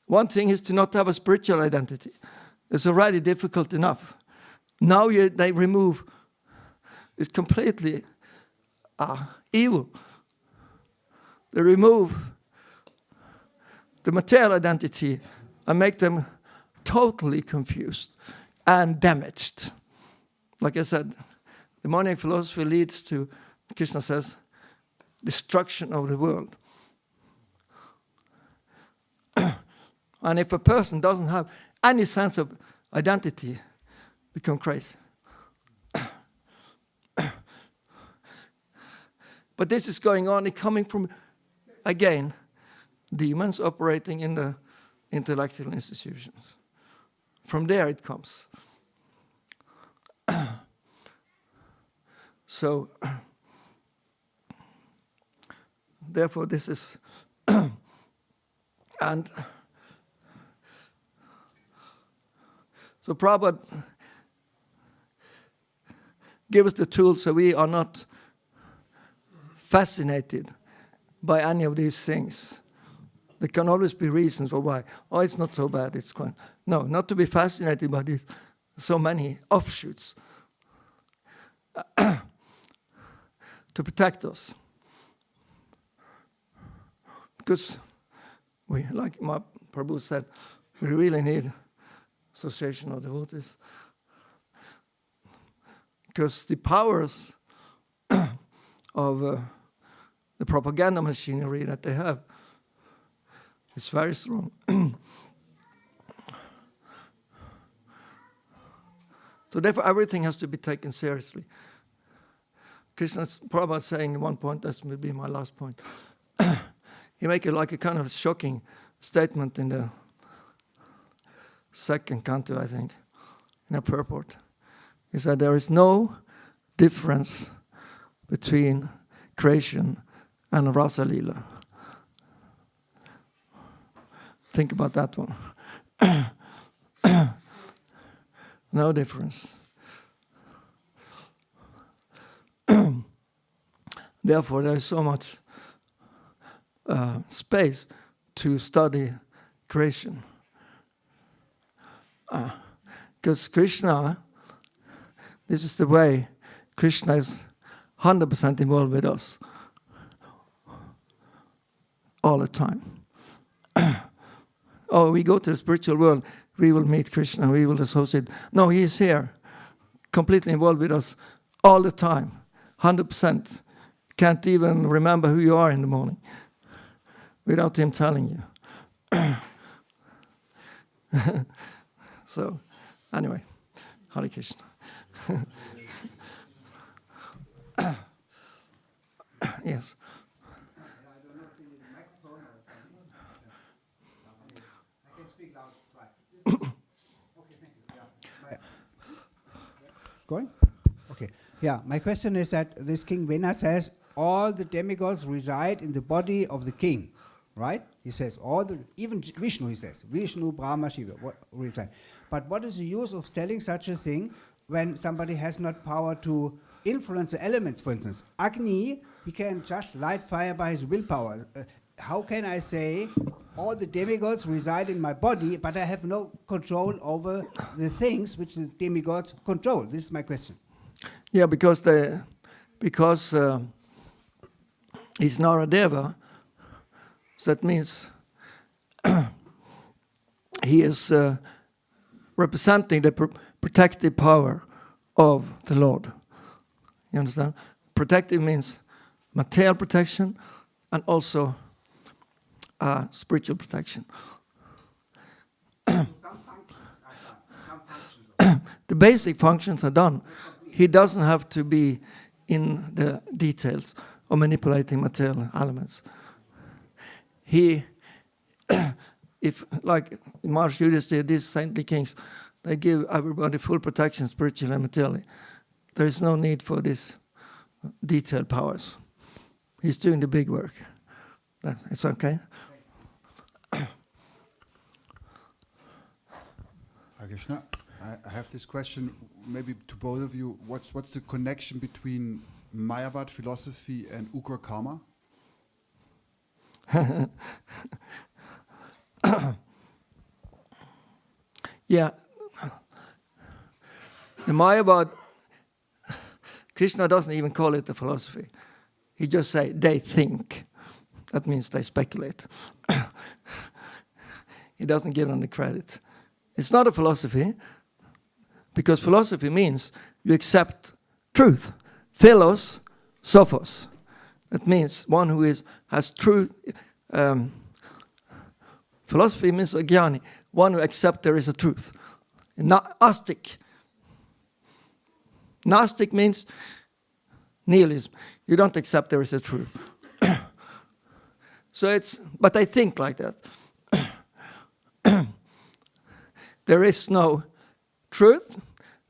One thing is to not have a spiritual identity. It's already difficult enough. Now they remove, it's completely evil. They remove the material identity and make them totally confused and damaged. Like I said, the monadic philosophy leads to, Krishna says, destruction of the world. And if a person doesn't have any sense of identity, become crazy. But this is going on, it's coming from, again, demons operating in the intellectual institutions. From there it comes. So, therefore this is, and so Prabhupada give us the tools so we are not fascinated by any of these things. There can always be reasons for why. Oh, it's not so bad, it's quite. No, not to be fascinated by these so many offshoots. To protect us. Because we, like my Prabhu said, we really need association of devotees. Because the powers of the propaganda machinery that they have is very strong. So therefore everything has to be taken seriously. Krishna's Prabhupada saying at one point, this will be my last point, he make it like a kind of shocking statement in the second canto, I think, in a purport. He said there is no difference between creation and Rasa Lila. Think about that one. No difference. Therefore, there is so much space to study creation. Because Krishna, this is the way Krishna is 100% involved with us all the time. Oh, we go to the spiritual world, we will meet Krishna, we will associate. No, he is here, completely involved with us all the time, 100%. Can't even remember who you are in the morning without him telling you. So, anyway, Hare Krishna. Yes. Going? Okay. Yeah, my question is that this King Vena says all the demigods reside in the body of the king, right? He says even Vishnu, he says, Vishnu, Brahma, Shiva, reside. But what is the use of telling such a thing when somebody has not power to influence the elements, for instance? Agni, he can just light fire by his willpower. How can I say all the demigods reside in my body, but I have no control over the things which the demigods control? This is my question. Yeah, because he's Naradeva, so that means he is representing the protective power of the Lord. You understand? Protective means material protection and also spiritual protection. The basic functions are done. He doesn't have to be in the details of manipulating material elements. He, if like Mars Yudhisthira, these saintly kings, they give everybody full protection spiritually and materially. There is no need for these detailed powers. He's doing the big work. It's okay. Krishna, I have this question, maybe to both of you. What's the connection between Mayavad philosophy and Ugra Karma? Yeah. The Mayavad, Krishna doesn't even call it a philosophy. He just say they think. That means they speculate. He doesn't give them the credit. It's not a philosophy, because philosophy means you accept truth. Philos, sophos. That means one who has truth. Philosophy means agyani, one who accepts there is a truth. Astic. Gnostic means nihilism. You don't accept there is a truth. But I think like that. There is no truth,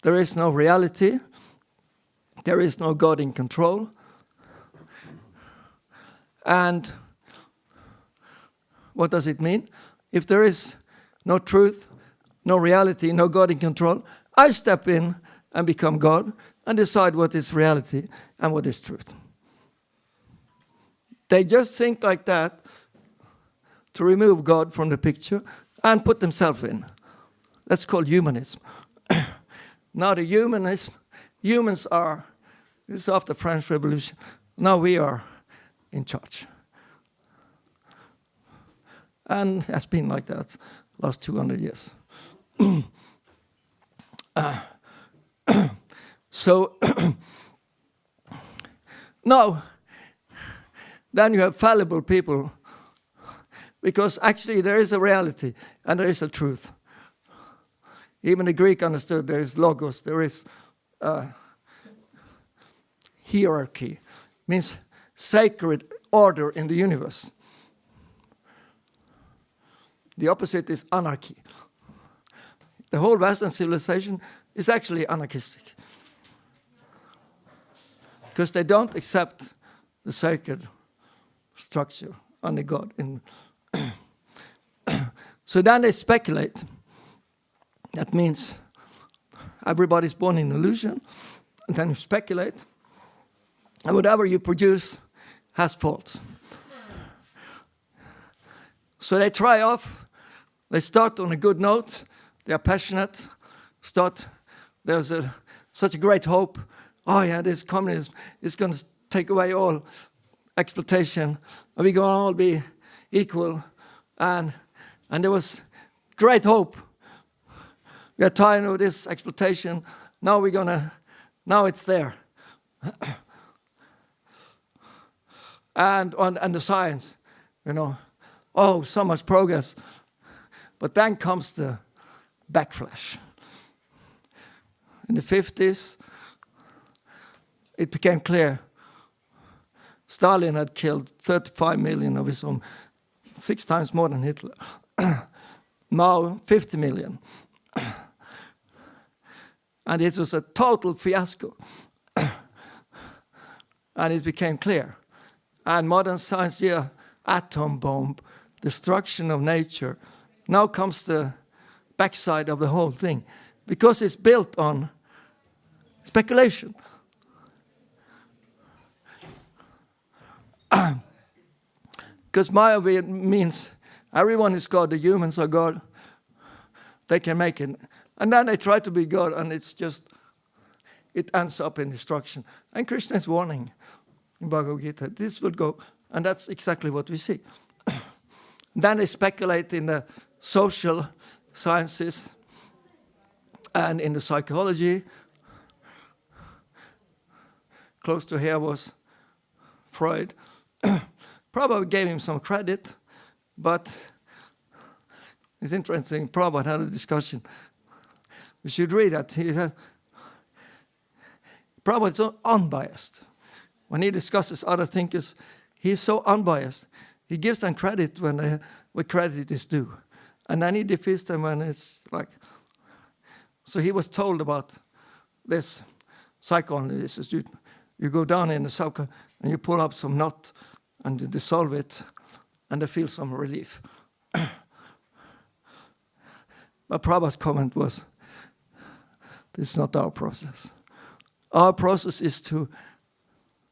there is no reality, there is no God in control. And what does it mean? If there is no truth, no reality, no God in control, I step in and become God and decide what is reality and what is truth. They just think like that to remove God from the picture and put themselves in. That's called humanism. Now the humans are, this is after French Revolution, now we are in charge. And it has been like that last 200 years. So, now, then you have fallible people, because actually there is a reality and there is a truth. Even the Greek understood there is logos, there is hierarchy, means sacred order in the universe. the opposite is anarchy. The whole Western civilization is actually anarchistic. Because they don't accept the sacred structure under God. So then they speculate. That means everybody's born in illusion, and then you speculate, and whatever you produce has faults. So they try off, they start on a good note, they are passionate, there's such a great hope. Oh yeah, this communism is going to take away all exploitation, and we're going to all be equal. And there was great hope. We are tired of this exploitation. Now it's there. and the science, oh, so much progress. But then comes the backflash. In the 50s, it became clear Stalin had killed 35 million of his own, 6 times more than Hitler. Now 50 million. And it was a total fiasco. And it became clear. And modern science, atom bomb, destruction of nature. Now comes the backside of the whole thing. Because it's built on speculation. Because Maya means everyone is God, the humans are God. They can make it. And then they try to be God, and it ends up in destruction. And Krishna is warning in Bhagavad Gita, this will go, and that's exactly what we see. Then they speculate in the social sciences and in the psychology. Close to here was Freud. Prabhupada gave him some credit, but it's interesting. Prabhupada had a discussion. We should read that. He said, Prabhupada is so unbiased. When he discusses other thinkers, he's so unbiased. He gives them credit when credit is due. And then he defeats them when it's like... So he was told about this psychoanalysis. You go down in the soka and you pull up some knot and you dissolve it and they feel some relief. But Prabhupada's comment was, this is not our process. Our process is to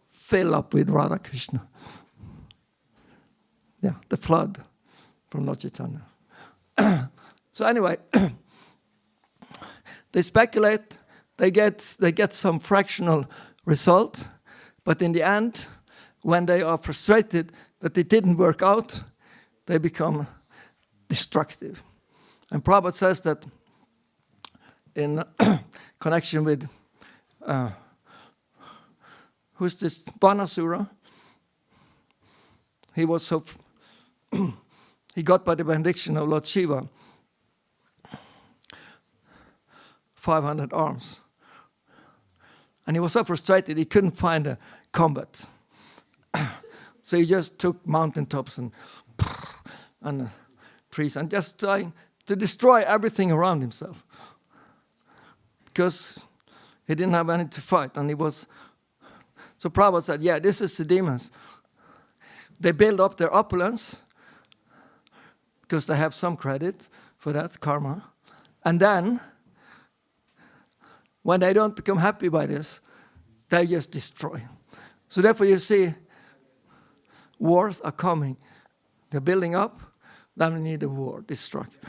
fill up with Radha Krishna. Yeah, the flood from Lord Chaitanya. So anyway, they speculate, they get some fractional result, but in the end, when they are frustrated that it didn't work out, they become destructive. And Prabhupada says that in connection with, who's this, Banasura? He was so, he got by the benediction of Lord Shiva 500 arms. And he was so frustrated he couldn't find a combat. So he just took mountaintops and trees and just trying to destroy everything around himself. Because he didn't have any to fight. And he was... So Prabhupada said, yeah, this is the demons. They build up their opulence because they have some credit for that, karma. And then, when they don't become happy by this, they just destroy. So therefore you see, wars are coming. They're building up, then we need a war, destruction.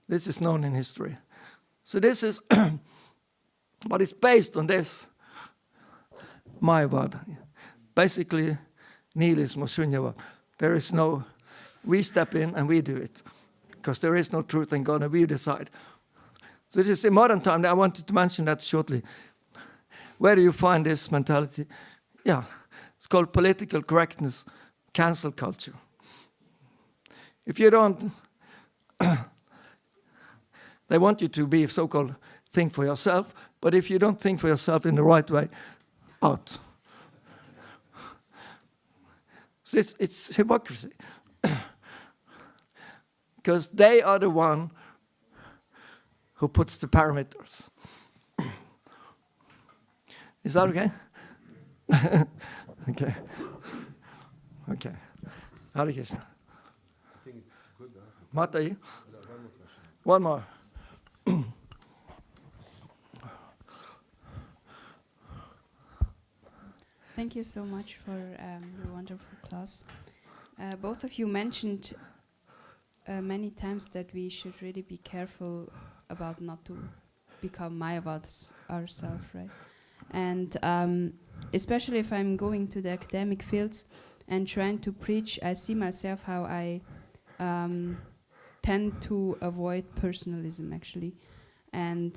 This is known in history. So this is, but it's based on this, Mayavad. Basically, nihilism or shunyavad. There is no, we step in and we do it. Because there is no truth in God and we decide. So this is in modern time, I wanted to mention that shortly. Where do you find this mentality? Yeah, it's called political correctness, cancel culture. If you don't, they want you to be so-called think for yourself, but if you don't think for yourself in the right way, out. So it's hypocrisy. because they are the one who puts the parameters. Is that okay? Okay. Okay. Hare Krishna. I think it's good. Mataji? One more question. One more. Thank you so much for your wonderful class. Both of you mentioned many times that we should really be careful about not to become Mayavads ourselves, right? And especially if I'm going to the academic fields and trying to preach, I see myself how I tend to avoid personalism, actually. And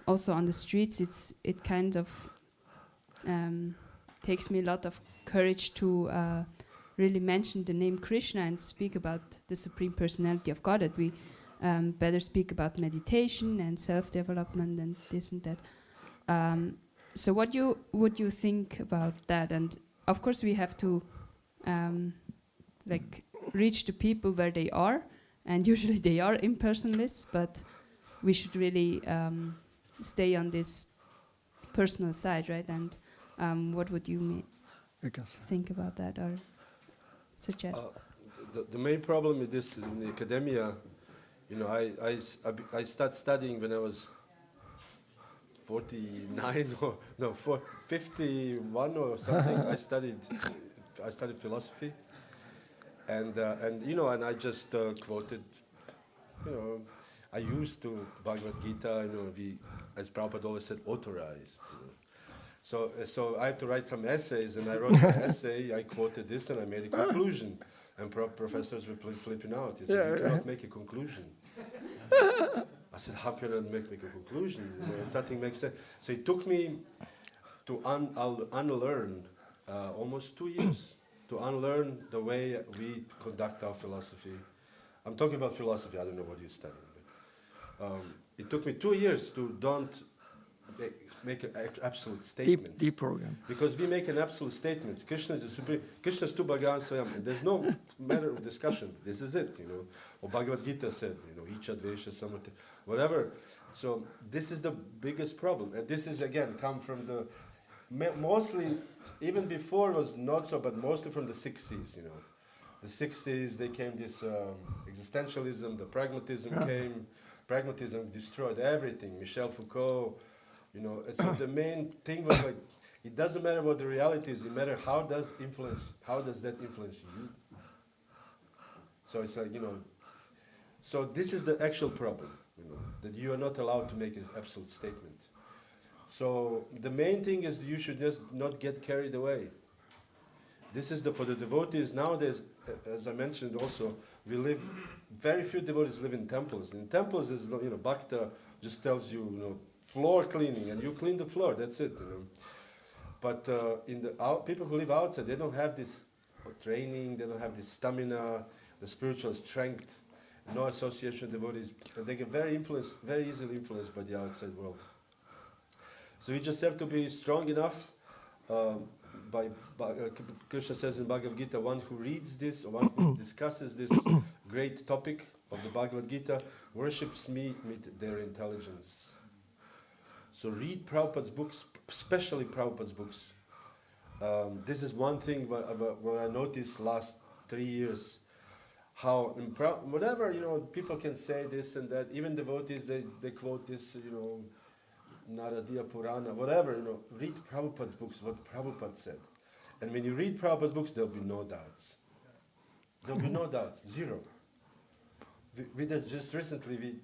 also on the streets, it kind of takes me a lot of courage to really mention the name Krishna and speak about the Supreme Personality of God, that we better speak about meditation and self-development and this and that. So what would you think about that? And of course we have to like reach the people where they are, and usually they are impersonalists, but we should really stay on this personal side, right? And what would you think about that or suggest? The main problem with this in the academia, you know, I started studying when I was 49 or no, 51 or something. I studied philosophy, and you know, and I just quoted, you know, I used to Bhagavad Gita, you know, as Prabhupada always said, authorized. You know. So I had to write some essays, and I wrote an essay. I quoted this, and I made a conclusion. And professors were flipping out. He said, "You cannot make a conclusion." I said, "How can I make a conclusion? You know, nothing makes sense." So it took me to unlearn almost 2 years to unlearn the way we conduct our philosophy. I'm talking about philosophy. I don't know what you're studying, but it took me 2 years to don't make an absolute statement. Deep program. Because we make an absolute statement. Krishna is the supreme. Krishna is tu Bhagavan Swayam. And there's no matter of discussion. This is it, you know. Or Bhagavad Gita said, you know, Icha, Dvesha, Samata, whatever. So this is the biggest problem. And this is, again, come from the, mostly, even before it was not so, but mostly from the 60s, you know. The 60s, they came this existentialism, the pragmatism came. Pragmatism destroyed everything. Michel Foucault, you know, so the main thing was like, it doesn't matter what the reality is, it matters how does that influence you? So it's like, you know, so this is the actual problem, you know, that you are not allowed to make an absolute statement. So the main thing is you should just not get carried away. This is for the devotees nowadays, as I mentioned also, very few devotees live in temples. In temples, is, you know, Bhakta just tells you, you know, floor cleaning, and you clean the floor, that's it, you know. But people who live outside, they don't have this training, they don't have this stamina, the spiritual strength, no association with devotees, and they get very easily influenced by the outside world. So we just have to be strong enough. Krishna says in Bhagavad Gita, one who reads this, or one who discusses this great topic of the Bhagavad Gita, worships me with their intelligence. So read Prabhupada's books, especially Prabhupada's books. This is one thing what I noticed last 3 years, how whatever, you know, people can say this and that, even devotees, they quote this, you know, Naradiya Purana, whatever, you know, read Prabhupada's books, what Prabhupada said. And when you read Prabhupada's books, there'll be no doubts. There'll be no doubts, zero. We just recently,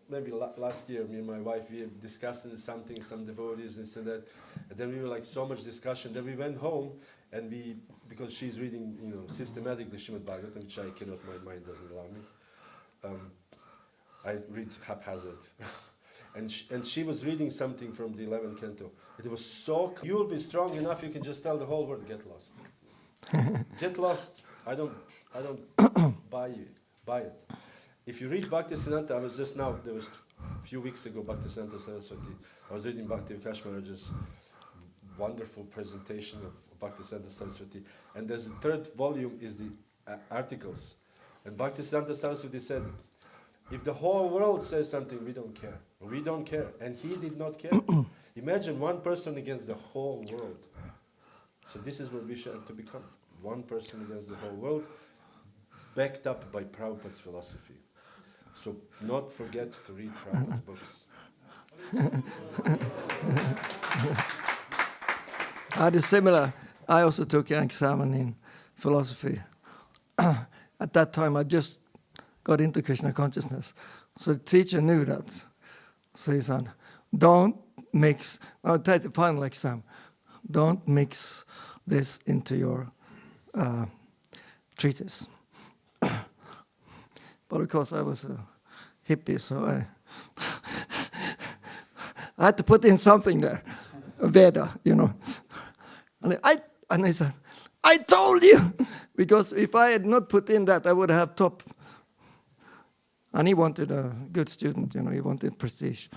maybe last year, me and my wife, we discussed something, some devotees, this and that, and then we were like so much discussion. Then we went home, and because she's reading, you know, systematically Srimad-Bhagavatam, which I cannot, my mind doesn't allow me. I read haphazard. And she was reading something from the 11th canto. It was so, you'll be strong enough, you can just tell the whole world, get lost. Get lost. I don't buy it. If you read Bhaktisiddhanta, I was just now, there was a few weeks ago, Bhaktisiddhanta Saraswati, I was reading Bhakti Vikash Maharaj's wonderful presentation of Bhaktisiddhanta Saraswati, and there's the third volume is the articles. And Bhaktisiddhanta Saraswati said, if the whole world says something, we don't care. We don't care. And he did not care. Imagine one person against the whole world. So this is what we should have to become. One person against the whole world, backed up by Prabhupada's philosophy. So not forget to read Prabhupada's books. I had a similar. I also took an exam in philosophy. At that time, I just got into Krishna consciousness. So the teacher knew that. So he said, don't mix, I'll take the final exam, don't mix this into your treatise. But of course I was a hippie, so I had to put in something there, a Veda, you know. And he said, I told you! Because if I had not put in that, I would have top. And he wanted a good student, you know, he wanted prestige.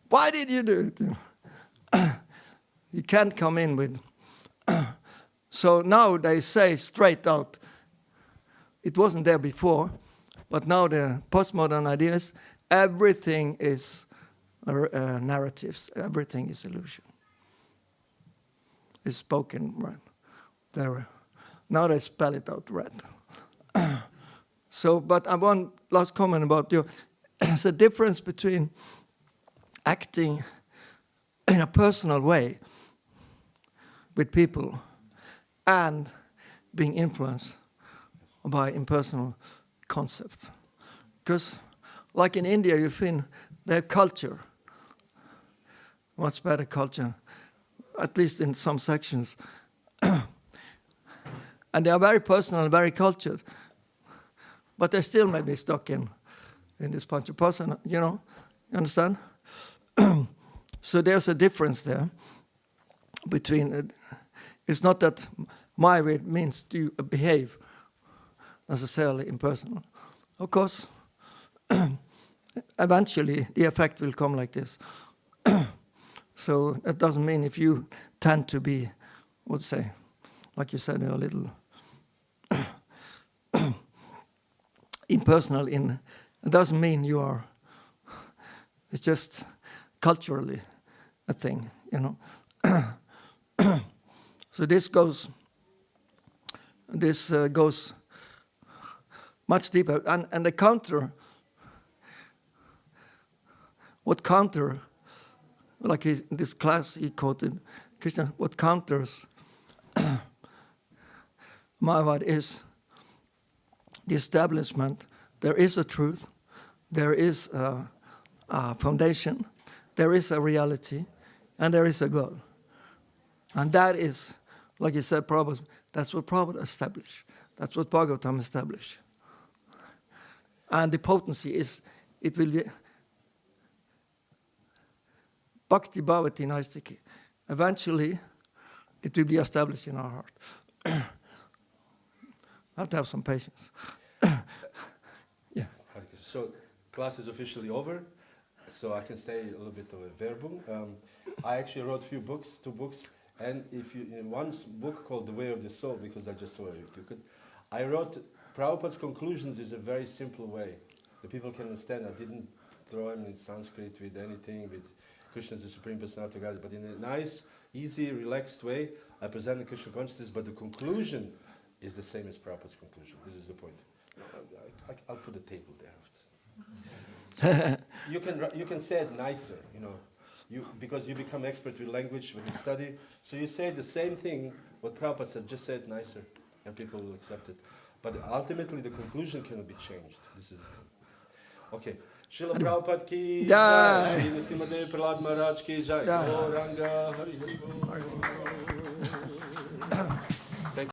Why did you do it? You know? You can't come in with... So now they say straight out, it wasn't there before, but now the postmodern ideas, everything is narratives, everything is illusion. It's spoken right there. Now they spell it out right. So, but I want last comment about you. There's a difference between acting in a personal way with people and being influenced by impersonal concepts. Because, like in India, you find their culture, much better culture, at least in some sections. And they are very personal, very cultured. But they still may be stuck in this bunch of person, you know, you understand? So there's a difference there between, it's not that my way means to behave necessarily impersonal. Of course, eventually the effect will come like this. So that doesn't mean if you tend to be, let's say, like you said, a little impersonal it doesn't mean you are, it's just culturally a thing, you know. So this goes much deeper. And the counter, what counter, like in this class he quoted, Krishna, what counters Mayavad is the establishment. There is a truth, there is a foundation, there is a reality, and there is a goal. And that is, like you said, Prabhupada, that's what Prabhupada established. That's what Bhagavatam established. And the potency is, it will be Bhakti Bhavati Naistiki. Eventually, it will be established in our heart. Have to have some patience. Yeah. So class is officially over, so I can say a little bit of a verbum. I actually wrote two books, and if you in one book called The Way of the Soul, because I just saw it, I wrote Prabhupada's conclusions is a very simple way that people can understand. I didn't throw them in Sanskrit with anything, with Krishna as the Supreme Personality of God, but in a nice, easy, relaxed way, I present the Krishna consciousness, but the conclusion is the same as Prabhupada's conclusion. This is the point. I'll put a table there. So you can say it nicer, you know, because you become expert with language when you study. So you say the same thing what Prabhupada said, just say it nicer, and people will accept it. But ultimately, the conclusion cannot be changed. This is the thing. Okay. Srila Prabhupada ki jai. Srila Srimadev Prahlad Maharaj ki jai. Gauranga Hari Hari Bol.